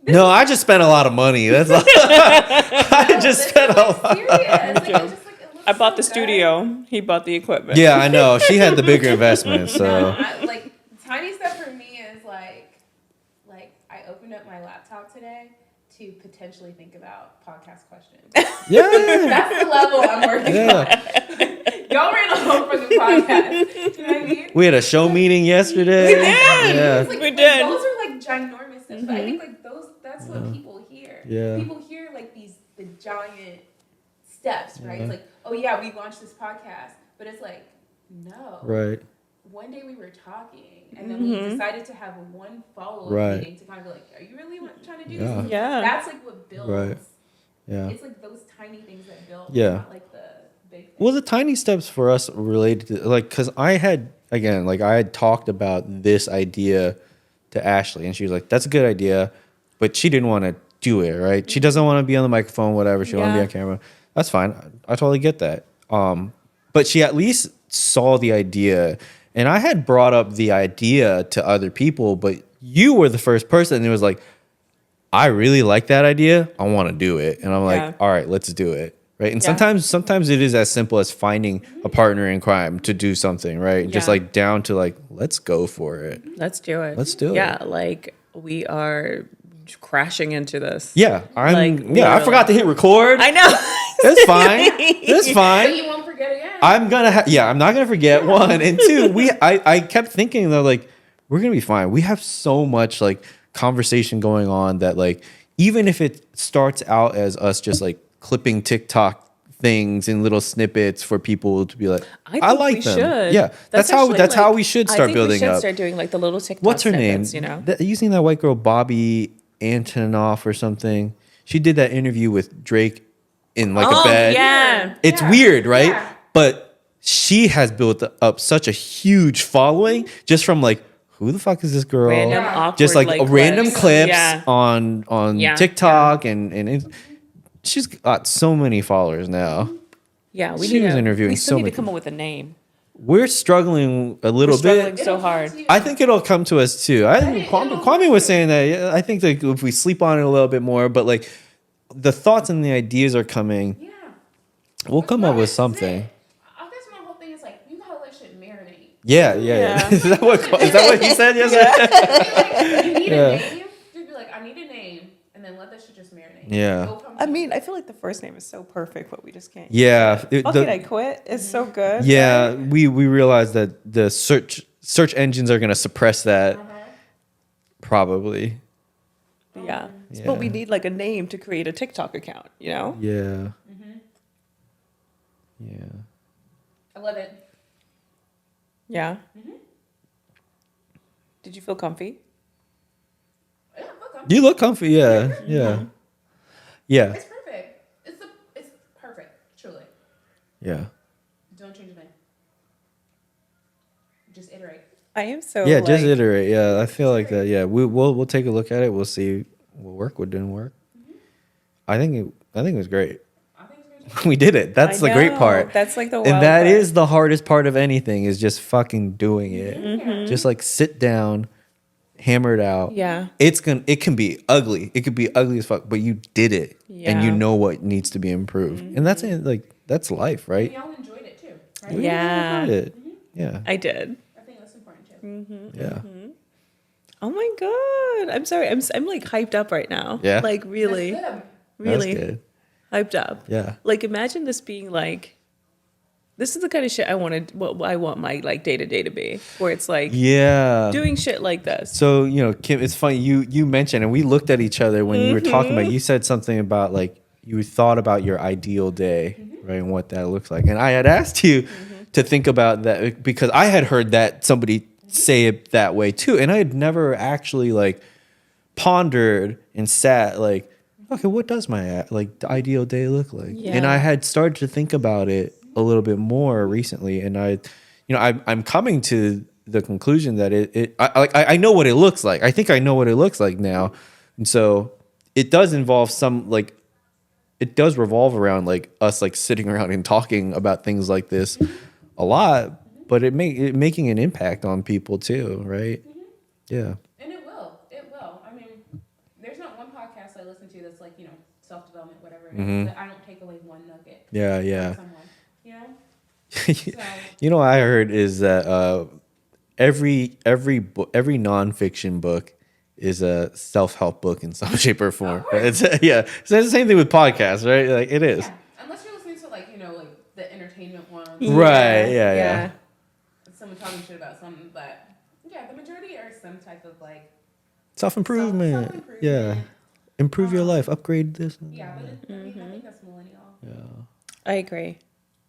Speaker 2: No, I just spent a lot of money. That's all. I just spent a lot.
Speaker 1: Serious. Like, it just, like, it looks
Speaker 3: I bought
Speaker 1: so
Speaker 3: the
Speaker 1: good.
Speaker 3: studio. He bought the equipment.
Speaker 2: Yeah, I know. She had the bigger investment, so
Speaker 1: Like tiny step for me is like I opened up my laptop today to potentially think about podcast questions.
Speaker 2: yeah.
Speaker 1: That's the level I'm working
Speaker 2: Yeah.
Speaker 1: on. Y'all ran home from the podcast. You know what I mean?
Speaker 2: We had a show meeting yesterday. Yeah.
Speaker 1: It's like,
Speaker 3: We did.
Speaker 1: Those are like ginormous steps, but I think like that's what people hear.
Speaker 2: Yeah.
Speaker 1: People hear like the giant steps, right? It's like, oh yeah, we launched this podcast, but it's like, no.
Speaker 2: Right.
Speaker 1: One day we were talking, and then we decided to have one follow-up
Speaker 2: Right.
Speaker 1: meeting to kind of be like, are you really trying to do
Speaker 2: Yeah.
Speaker 1: this?
Speaker 3: Yeah.
Speaker 1: That's like what builds.
Speaker 2: Right. Yeah.
Speaker 1: It's like those tiny things that build.
Speaker 2: Yeah.
Speaker 1: Not like the big things.
Speaker 2: Well, the tiny steps for us related to like, cause I had talked about this idea to Ashley, and she was like, "That's a good idea," but she didn't want to do it. Right? She doesn't want to be on the microphone, whatever. She want to be
Speaker 3: Yeah.
Speaker 2: on camera. That's fine. I totally get that. But she at least saw the idea, and I had brought up the idea to other people, but you were the first person who was like, "I really like that idea. I want to do it," and I'm like,
Speaker 3: Yeah.
Speaker 2: "All right, let's do it." Right. And
Speaker 3: Yeah.
Speaker 2: sometimes it is as simple as finding a partner in crime to do something, right? Just
Speaker 3: Yeah.
Speaker 2: like down to like, let's go for it.
Speaker 3: Let's do it.
Speaker 2: Let's do it.
Speaker 3: Yeah, like we are crashing into this.
Speaker 2: Yeah. I
Speaker 3: literally.
Speaker 2: forgot to hit record.
Speaker 3: I know.
Speaker 2: That's fine. That's
Speaker 1: But
Speaker 2: fine.
Speaker 1: you won't forget again.
Speaker 2: I'm not gonna forget one. And two, I kept thinking though, like, we're gonna be fine. We have so much like conversation going on that like even if it starts out as us just like clipping TikTok things in little snippets for people to be like, I,
Speaker 3: think
Speaker 2: like
Speaker 3: we
Speaker 2: them.
Speaker 3: should.
Speaker 2: Yeah, that's how
Speaker 3: actually,
Speaker 2: we should
Speaker 3: I
Speaker 2: start
Speaker 3: think
Speaker 2: building
Speaker 3: we should
Speaker 2: up.
Speaker 3: start doing like the little TikTok
Speaker 2: What's her name?
Speaker 3: snippets, you know?
Speaker 2: Using that white girl, Bobby Antonoff or something. She did that interview with Drake in like a bed.
Speaker 3: yeah.
Speaker 2: It's
Speaker 1: Yeah.
Speaker 2: weird, right?
Speaker 1: Yeah.
Speaker 2: But she has built up such a huge following just from like who the fuck is this girl?
Speaker 3: Random
Speaker 1: Yeah.
Speaker 3: awkward,
Speaker 2: Just like random
Speaker 3: clips.
Speaker 2: clips
Speaker 3: Yeah.
Speaker 2: on
Speaker 3: Yeah.
Speaker 2: TikTok she's got so many followers now.
Speaker 3: Yeah, we
Speaker 2: She
Speaker 3: need
Speaker 2: was
Speaker 3: to,
Speaker 2: interviewing
Speaker 3: we
Speaker 2: so
Speaker 3: still need
Speaker 2: many
Speaker 3: to come up with a name.
Speaker 2: We're struggling a
Speaker 3: We're
Speaker 2: little
Speaker 3: struggling
Speaker 2: bit.
Speaker 3: so hard.
Speaker 2: I think it'll come to us too. I think Kwame was saying that. Yeah, I think like if we sleep on it a little bit more, but like the thoughts and the ideas are coming.
Speaker 1: Yeah.
Speaker 2: We'll come up with
Speaker 1: That's
Speaker 2: something.
Speaker 1: it. I guess my whole thing is like, you gotta let shit marinate.
Speaker 2: Yeah.
Speaker 3: Yeah.
Speaker 2: Is that what he said yesterday?
Speaker 1: Like, you need a name. Just be like, I need a name, and then let that shit just marinate.
Speaker 2: Yeah.
Speaker 1: It'll come
Speaker 4: I
Speaker 1: to
Speaker 4: mean,
Speaker 1: you.
Speaker 4: I feel like the first name is so perfect, but we just can't.
Speaker 2: Yeah.
Speaker 4: Fuck it, I quit. It's so good.
Speaker 2: Yeah. We realized that the search engines are gonna suppress that. Probably.
Speaker 4: Yeah.
Speaker 2: Yeah.
Speaker 4: But we need like a name to create a TikTok account, you know?
Speaker 2: Yeah. Yeah.
Speaker 1: I love it.
Speaker 4: Yeah. Did you feel comfy?
Speaker 1: Yeah, welcome.
Speaker 2: You look comfy. Yeah. Yeah. Yeah.
Speaker 1: It's perfect. It's perfect. Truly.
Speaker 2: Yeah.
Speaker 1: Don't change the name. Just iterate.
Speaker 4: I am so
Speaker 2: Yeah, just
Speaker 4: like,
Speaker 2: iterate. Yeah, I feel like that. Yeah, we'll take a look at it. We'll see what worked, what didn't work. I think it was great.
Speaker 1: I think it's gonna
Speaker 2: We did it. That's
Speaker 4: I
Speaker 2: the great
Speaker 4: know.
Speaker 2: part.
Speaker 4: That's like the
Speaker 2: And
Speaker 4: wild
Speaker 2: that
Speaker 4: part.
Speaker 2: is the hardest part of anything is just fucking doing it.
Speaker 1: Mm-hmm.
Speaker 2: Just like sit down, hammer it out.
Speaker 4: Yeah.
Speaker 2: It can be ugly. It could be ugly as fuck, but you did it. And you
Speaker 4: Yeah.
Speaker 2: know what needs to be improved. And that's it, like that's life, right?
Speaker 1: Y'all enjoyed it too, right?
Speaker 2: We
Speaker 4: Yeah.
Speaker 2: enjoyed it. Yeah.
Speaker 4: I did.
Speaker 1: I think that's important too.
Speaker 2: Yeah.
Speaker 4: Oh my god. I'm sorry. I'm like hyped up right now.
Speaker 2: Yeah?
Speaker 4: Like really,
Speaker 1: That's good.
Speaker 4: really
Speaker 2: That's good.
Speaker 4: hyped up.
Speaker 2: Yeah.
Speaker 4: Like imagine this being like this is the kind of shit I wanted what I want my like day-to-day to be. Where it's like
Speaker 2: Yeah.
Speaker 4: doing shit like this.
Speaker 2: So, you know, Kim, it's funny you mentioned, and we looked at each other when you were talking about, you said something about like you thought about your ideal day, right, and what that looks like. And I had asked you to think about that because I had heard that somebody say it that way too, and I had never actually like pondered and sat like, okay, what does my like the ideal day look like? And
Speaker 4: Yeah.
Speaker 2: I had started to think about it a little bit more recently, and I'm coming to the conclusion that I know what it looks like. I think I know what it looks like now, and so it does involve some like it does revolve around like us like sitting around and talking about things like this a lot, but it making an impact on people too, right? Yeah.
Speaker 1: And it will. It will. I mean, there's not one podcast I listen to that's like, self-development, whatever it is, that I don't take away one nugget
Speaker 2: Yeah, yeah.
Speaker 1: from someone. You know? So,
Speaker 2: You know what I heard is that every nonfiction book is a self-help book in some shape or form. It's It's the same thing with podcasts, right? Like it is.
Speaker 1: yeah. Unless you're listening to like the entertainment one.
Speaker 2: Right. Yeah.
Speaker 1: Someone talking shit about something, but yeah, the majority are some type of like
Speaker 2: Self-improvement.
Speaker 1: Self-improvement.
Speaker 2: Yeah. Improve your life. Upgrade this.
Speaker 1: yeah, but I think that's millennial
Speaker 4: I agree.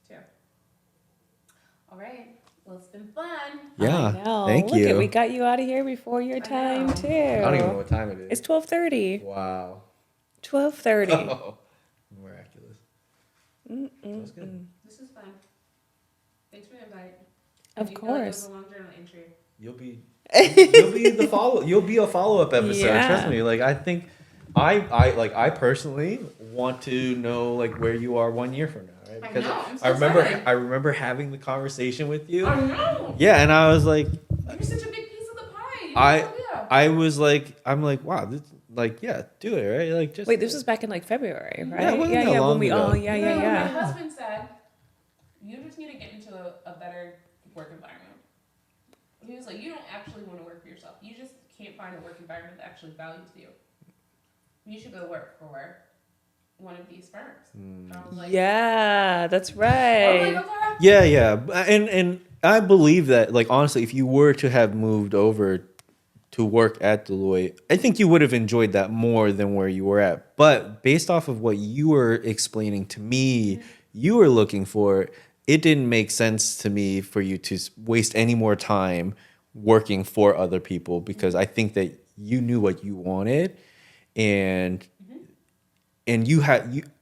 Speaker 1: too. All right. Well, it's been fun.
Speaker 2: Yeah.
Speaker 4: No,
Speaker 2: Thank
Speaker 4: look
Speaker 2: you.
Speaker 4: At, we got you out of here before your time too.
Speaker 2: I don't even know what time it is.
Speaker 4: It's 12:30.
Speaker 2: Wow.
Speaker 4: 12:30.
Speaker 2: Oh, miraculous. That's good.
Speaker 1: This is fun. Thanks for the invite.
Speaker 4: Of
Speaker 1: You feel like it was
Speaker 4: course.
Speaker 1: a long journal entry.
Speaker 2: You'll be You'll be a follow-up episode.
Speaker 4: Yeah.
Speaker 2: Trust me. Like I think I personally want to know like where you are 1 year from now, right?
Speaker 1: I
Speaker 2: Because
Speaker 1: know, I'm so
Speaker 2: I remember
Speaker 1: excited.
Speaker 2: I remember having the conversation with you.
Speaker 1: I know.
Speaker 2: Yeah, and I was like
Speaker 1: You're such a big piece of the pie. You
Speaker 2: I
Speaker 1: have no idea.
Speaker 2: I was like I'm like wow, this, like yeah, do it, right? Like just
Speaker 4: Wait, this was back in like February, right?
Speaker 2: Yeah, it wasn't that long
Speaker 4: when we
Speaker 2: ago.
Speaker 4: all yeah.
Speaker 1: My husband said, you just need to get into a better work environment. He was like, you don't actually want to work for yourself. You just can't find a work environment that actually values you. You should go work for one of these firms. And I was like,
Speaker 4: Yeah, that's
Speaker 1: oh my
Speaker 4: right.
Speaker 1: God, Laura.
Speaker 2: Yeah, and I believe that like honestly, if you were to have moved over to work at Deloitte, I think you would have enjoyed that more than where you were at. But based off of what you were explaining to me, you were looking for, it didn't make sense to me for you to waste any more time working for other people because I think that you knew what you wanted and and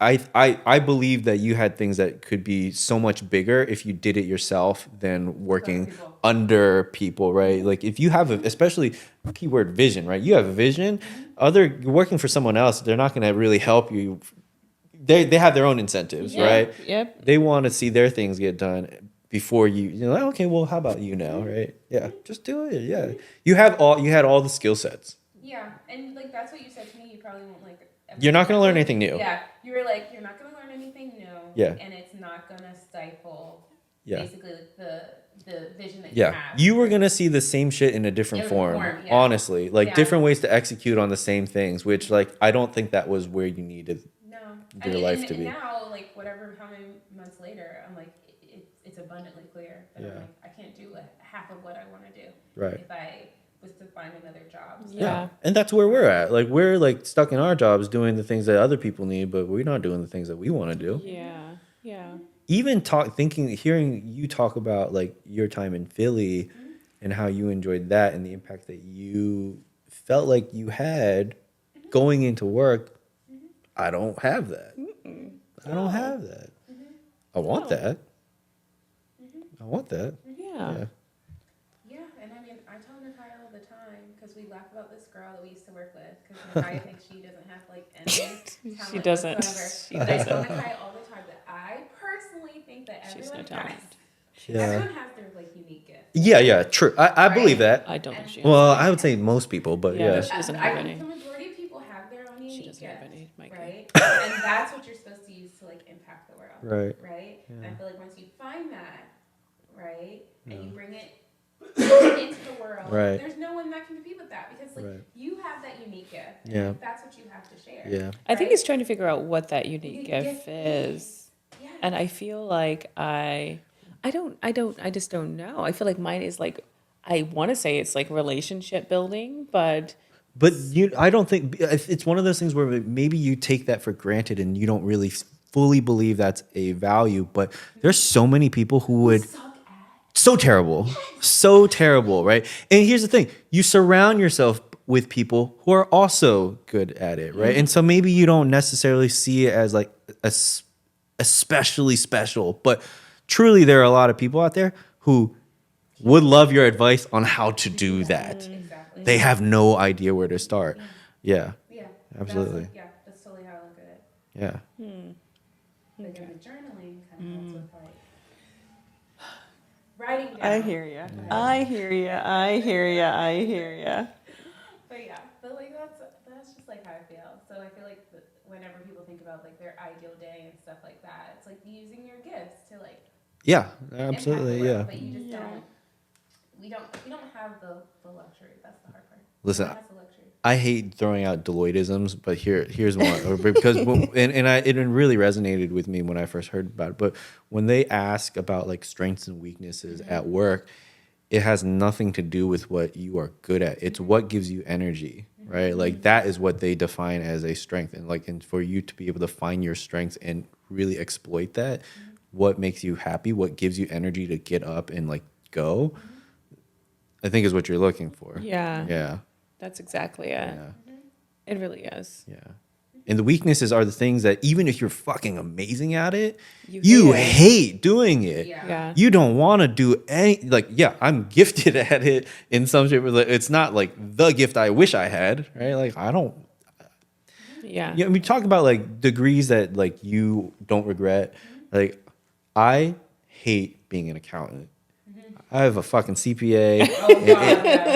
Speaker 2: I believe that you had things that could be so much bigger if you did it yourself than working under people, right? Like if you have especially keyword vision, right? You have a vision. You're working for someone else, they're not going to really help you. They have their own incentives, right?
Speaker 3: Yep.
Speaker 2: They want to see their things get done before you're like, okay, well, how about you now, right? Yeah, just do it. Yeah, you had all the skill sets.
Speaker 1: Yeah, and like that's what you said to me. You probably won't like.
Speaker 2: You're not going to learn anything new.
Speaker 1: Yeah, you were like, you're not going to learn anything new.
Speaker 2: Yeah.
Speaker 1: And it's not going to stifle.
Speaker 2: Yeah.
Speaker 1: Basically, like the vision that you
Speaker 2: Yeah,
Speaker 1: have.
Speaker 2: you were gonna see the same shit in a different form.
Speaker 1: Yeah.
Speaker 2: Honestly, like
Speaker 1: Yeah.
Speaker 2: different ways to execute on the same things, which like I don't think that was where you needed.
Speaker 1: No.
Speaker 2: Your life to
Speaker 1: and
Speaker 2: be.
Speaker 1: now, like whatever, how many months later, I'm like, it's abundantly clear that
Speaker 2: Yeah.
Speaker 1: I'm like, I can't do half of what I want to do.
Speaker 2: Right.
Speaker 1: If I was to find another job. So,
Speaker 3: Yeah.
Speaker 2: And that's where we're at. Like we're like stuck in our jobs doing the things that other people need, but we're not doing the things that we want to do.
Speaker 3: Yeah. Yeah.
Speaker 2: Even hearing you talk about like your time in Philly and how you enjoyed that and the impact that you felt like you had going into work, I don't have that. I don't have that. I want that. I want that.
Speaker 3: Yeah.
Speaker 1: Yeah, and I mean, I tell Nakai all the time because we laugh about this girl that we used to work with because Nakai thinks she doesn't have like any talent.
Speaker 3: She doesn't.
Speaker 1: Whatsoever.
Speaker 3: She
Speaker 1: But I tell
Speaker 3: doesn't.
Speaker 1: Nakai all the time that I personally think that
Speaker 3: She's
Speaker 1: everyone
Speaker 3: no talent.
Speaker 2: Yeah.
Speaker 1: everyone has their like unique gift.
Speaker 2: Yeah, true. I believe that.
Speaker 3: I don't think she has.
Speaker 2: Well, I would say most people, but
Speaker 3: Yeah,
Speaker 2: yeah.
Speaker 3: she doesn't
Speaker 1: I
Speaker 3: have
Speaker 1: think
Speaker 3: any.
Speaker 1: the majority of people have their own
Speaker 3: She
Speaker 1: unique
Speaker 3: doesn't have
Speaker 1: gift,
Speaker 3: any, Mikey.
Speaker 1: right? And that's what you're supposed to use to like impact the world,
Speaker 2: Right.
Speaker 1: right? And I feel like once you find that, right, and you bring it into the world,
Speaker 2: Right.
Speaker 1: there's no one that can compete with that because like
Speaker 2: Right.
Speaker 1: you have that unique gift. And
Speaker 2: Yeah.
Speaker 1: that's what you have to share.
Speaker 2: Yeah.
Speaker 3: I think
Speaker 1: right?
Speaker 3: it's trying to figure out what that unique
Speaker 1: Unique
Speaker 3: gift
Speaker 1: gift
Speaker 3: is.
Speaker 1: Yeah.
Speaker 3: And I feel like I just don't know. I feel like mine is like, I want to say it's like relationship building, but
Speaker 2: But I don't think it's one of those things where maybe you take that for granted and you don't really fully believe that's a value. But there's so many people who would so terrible, right? And here's the thing: you surround yourself with people who are also good at it, right? And so maybe you don't necessarily see it as like especially special, but truly there are a lot of people out there who would love your advice on how to do that.
Speaker 1: Exactly.
Speaker 2: They have no idea where to start. Yeah.
Speaker 1: Yeah.
Speaker 2: Absolutely.
Speaker 1: That's totally how I look at it.
Speaker 2: Yeah.
Speaker 1: But then the journaling kind of helps with like writing down.
Speaker 3: I hear you. I hear you. I hear you. I hear you.
Speaker 1: But yeah, but like that's just like how I feel. So I feel like whenever people think about like their ideal day and stuff like that, it's like using your gifts to like
Speaker 2: Yeah.
Speaker 1: impact
Speaker 2: Absolutely.
Speaker 1: the world,
Speaker 2: Yeah.
Speaker 1: But you just
Speaker 3: Yeah.
Speaker 1: don't. We don't have the luxury. That's the hard part.
Speaker 2: Listen,
Speaker 1: No one has the luxury.
Speaker 2: I hate throwing out Deloitteisms, but here's one because it really resonated with me when I first heard about it. But when they ask about like strengths and weaknesses at work, it has nothing to do with what you are good at. It's what gives you energy, right? Like that is what they define as a strength, and for you to be able to find your strengths and really exploit that, what makes you happy, what gives you energy to get up and like go, I think is what you're looking for.
Speaker 3: Yeah.
Speaker 2: Yeah.
Speaker 3: That's exactly it.
Speaker 2: Yeah.
Speaker 3: It really is.
Speaker 2: Yeah. And the weaknesses are the things that even if you're fucking amazing at it,
Speaker 3: You
Speaker 2: you
Speaker 3: hate it.
Speaker 2: hate doing it.
Speaker 1: Yeah.
Speaker 3: Yeah.
Speaker 2: You don't want to do any, like, yeah, I'm gifted at it in some shape. But it's not like the gift I wish I had, right? Like, I don't,
Speaker 3: Yeah.
Speaker 2: you know, we talk about like degrees that like you don't regret. Like, I hate being an accountant. I have a fucking CPA.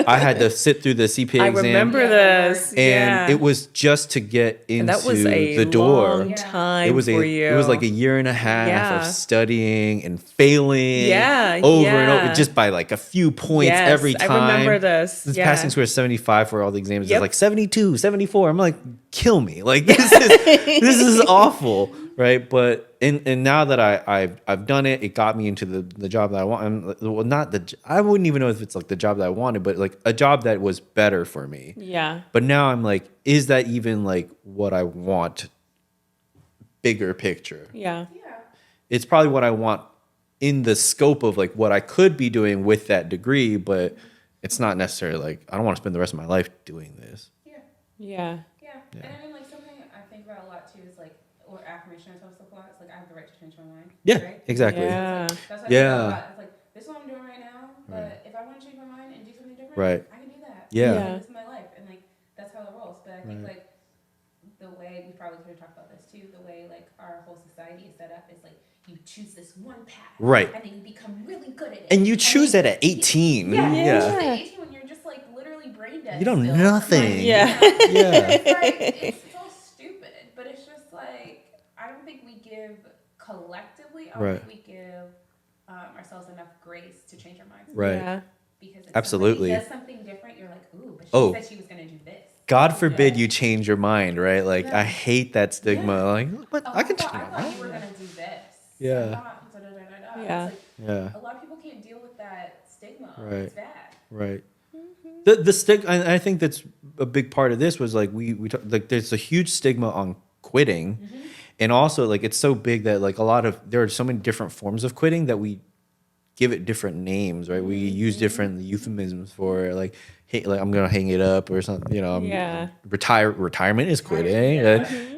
Speaker 2: I had to sit through the CPA
Speaker 3: I
Speaker 2: exam.
Speaker 3: remember this.
Speaker 2: And
Speaker 3: yeah.
Speaker 2: it was just to get into
Speaker 3: And that was a
Speaker 2: the door.
Speaker 3: long time
Speaker 2: It was
Speaker 3: for you.
Speaker 2: It was like a year and a half
Speaker 3: Yeah.
Speaker 2: of studying and failing.
Speaker 3: Yeah,
Speaker 2: over and
Speaker 3: yeah.
Speaker 2: over, just by like a few points
Speaker 3: Yes,
Speaker 2: every time.
Speaker 3: I remember this.
Speaker 2: This
Speaker 3: Yeah.
Speaker 2: passing score is 75 for all the exams.
Speaker 3: Yep.
Speaker 2: It's like 72, 74. I'm like, kill me. Like this is awful, right? But and now that I've done it, it got me into the job that I want. Well, not the I wouldn't even know if it's like the job that I wanted, but like a job that was better for me.
Speaker 3: Yeah.
Speaker 2: But now I'm like, is that even like what I want? Bigger picture.
Speaker 3: Yeah.
Speaker 1: Yeah.
Speaker 2: It's probably what I want in the scope of like what I could be doing with that degree, but it's not necessarily like I don't want to spend the rest of my life doing this.
Speaker 1: Yeah.
Speaker 3: Yeah.
Speaker 1: Yeah. And I mean, like something I think about a lot too is like, or affirmation I tell myself a lot. It's like I have the right to change my mind.
Speaker 2: Yeah,
Speaker 1: Right?
Speaker 2: exactly.
Speaker 3: Yeah.
Speaker 1: It's like, that's what I
Speaker 2: Yeah.
Speaker 1: think about. It's like this is what I'm doing right now, but if I want to change my mind and do something different,
Speaker 2: Right.
Speaker 1: I can do that.
Speaker 2: Yeah.
Speaker 3: Yeah.
Speaker 1: This is my life, and like that's how it rolls. But I think like the way we probably could have talked about this too, the way like our whole society is set up is like you choose this one path,
Speaker 2: Right.
Speaker 1: and then you become really good at it,
Speaker 2: And you choose
Speaker 1: then
Speaker 2: it at 18.
Speaker 1: Yeah,
Speaker 2: Yeah.
Speaker 1: you choose it at 18 when you're just like literally brain dead.
Speaker 2: You know
Speaker 1: still,
Speaker 2: nothing.
Speaker 1: Like,
Speaker 3: Yeah.
Speaker 2: Yeah.
Speaker 1: It's like it's all stupid, but it's just like I don't think we give collectively. I don't
Speaker 2: Right.
Speaker 1: think we give ourselves enough grace to change our minds.
Speaker 2: Right.
Speaker 3: Yeah.
Speaker 1: Because if
Speaker 2: Absolutely.
Speaker 1: somebody does something different, you're like, ooh, but she
Speaker 2: Oh.
Speaker 1: said she was gonna do this.
Speaker 2: God forbid you change your mind, right? Like, I
Speaker 1: Yeah.
Speaker 2: hate that stigma.
Speaker 1: Yeah.
Speaker 2: Like, but
Speaker 1: Oh,
Speaker 2: I can
Speaker 1: thought,
Speaker 2: change
Speaker 1: I
Speaker 2: my
Speaker 1: thought
Speaker 2: mind.
Speaker 1: you were gonna do this.
Speaker 2: Yeah.
Speaker 1: I thought, da-da-da-da-da.
Speaker 3: Yeah.
Speaker 1: It's like,
Speaker 2: Yeah.
Speaker 1: a lot of people can't deal with that stigma.
Speaker 2: Right.
Speaker 1: It's bad.
Speaker 2: Right. The stick. I think that's a big part of this was like we talk, like there's a huge stigma on quitting, and also like it's so big that like there are so many different forms of quitting that we give it different names, right? We use different euphemisms for it, like hey, like I'm gonna hang it up or something. You know,
Speaker 3: Yeah.
Speaker 2: retirement is quitting.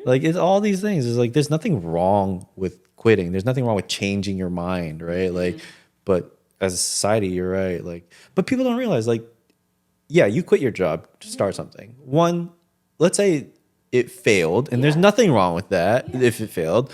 Speaker 2: Like it's all these things. It's like there's nothing wrong with quitting. There's nothing wrong with changing your mind, right? Like, but as a society, you're right. Like, but people don't realize like. Yeah, you quit your job to start something. One, let's say it failed, and there's nothing wrong with that if it failed,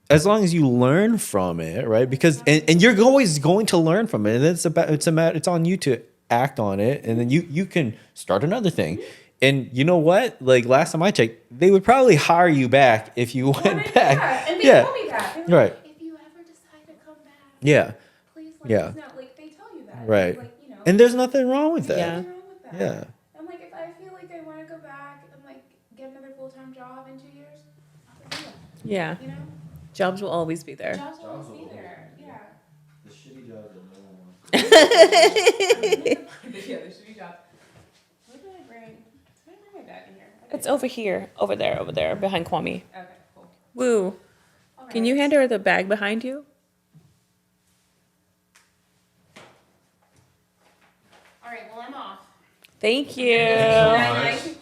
Speaker 2: as long as you learn from it, right? Because and you're always going to learn from it, and it's on you to act on it, and then you can start another thing. And you know what? Like last time I checked, they would probably hire you back if you went back.
Speaker 1: Yeah, and they
Speaker 2: Yeah.
Speaker 1: told me that. They were
Speaker 2: Right.
Speaker 1: like, if you ever decide to come back,
Speaker 2: Yeah,
Speaker 1: please let
Speaker 2: Yeah.
Speaker 1: us know. Like they tell you that.
Speaker 2: right.
Speaker 1: Like, you know,
Speaker 2: And there's nothing wrong with that.
Speaker 3: Yeah.
Speaker 1: nothing wrong with that.
Speaker 2: Yeah.
Speaker 1: I'm like, if I feel like I want to go back and like get another full-time job in 2 years, I'll do that.
Speaker 3: Yeah.
Speaker 1: You know,
Speaker 3: Jobs will always be there.
Speaker 1: jobs will always be there. Yeah.
Speaker 2: The shitty jobs that no one wants.
Speaker 1: Yeah, there should be jobs. What did I bring? Did I bring my bag in here? I
Speaker 3: It's
Speaker 1: did.
Speaker 3: over here, over there, behind Kwame.
Speaker 1: Okay, cool.
Speaker 3: Woo.
Speaker 1: All
Speaker 3: Can you
Speaker 1: right.
Speaker 3: hand her the bag behind you?
Speaker 1: All right. Well, I'm off.
Speaker 3: Thank you.
Speaker 1: Nice.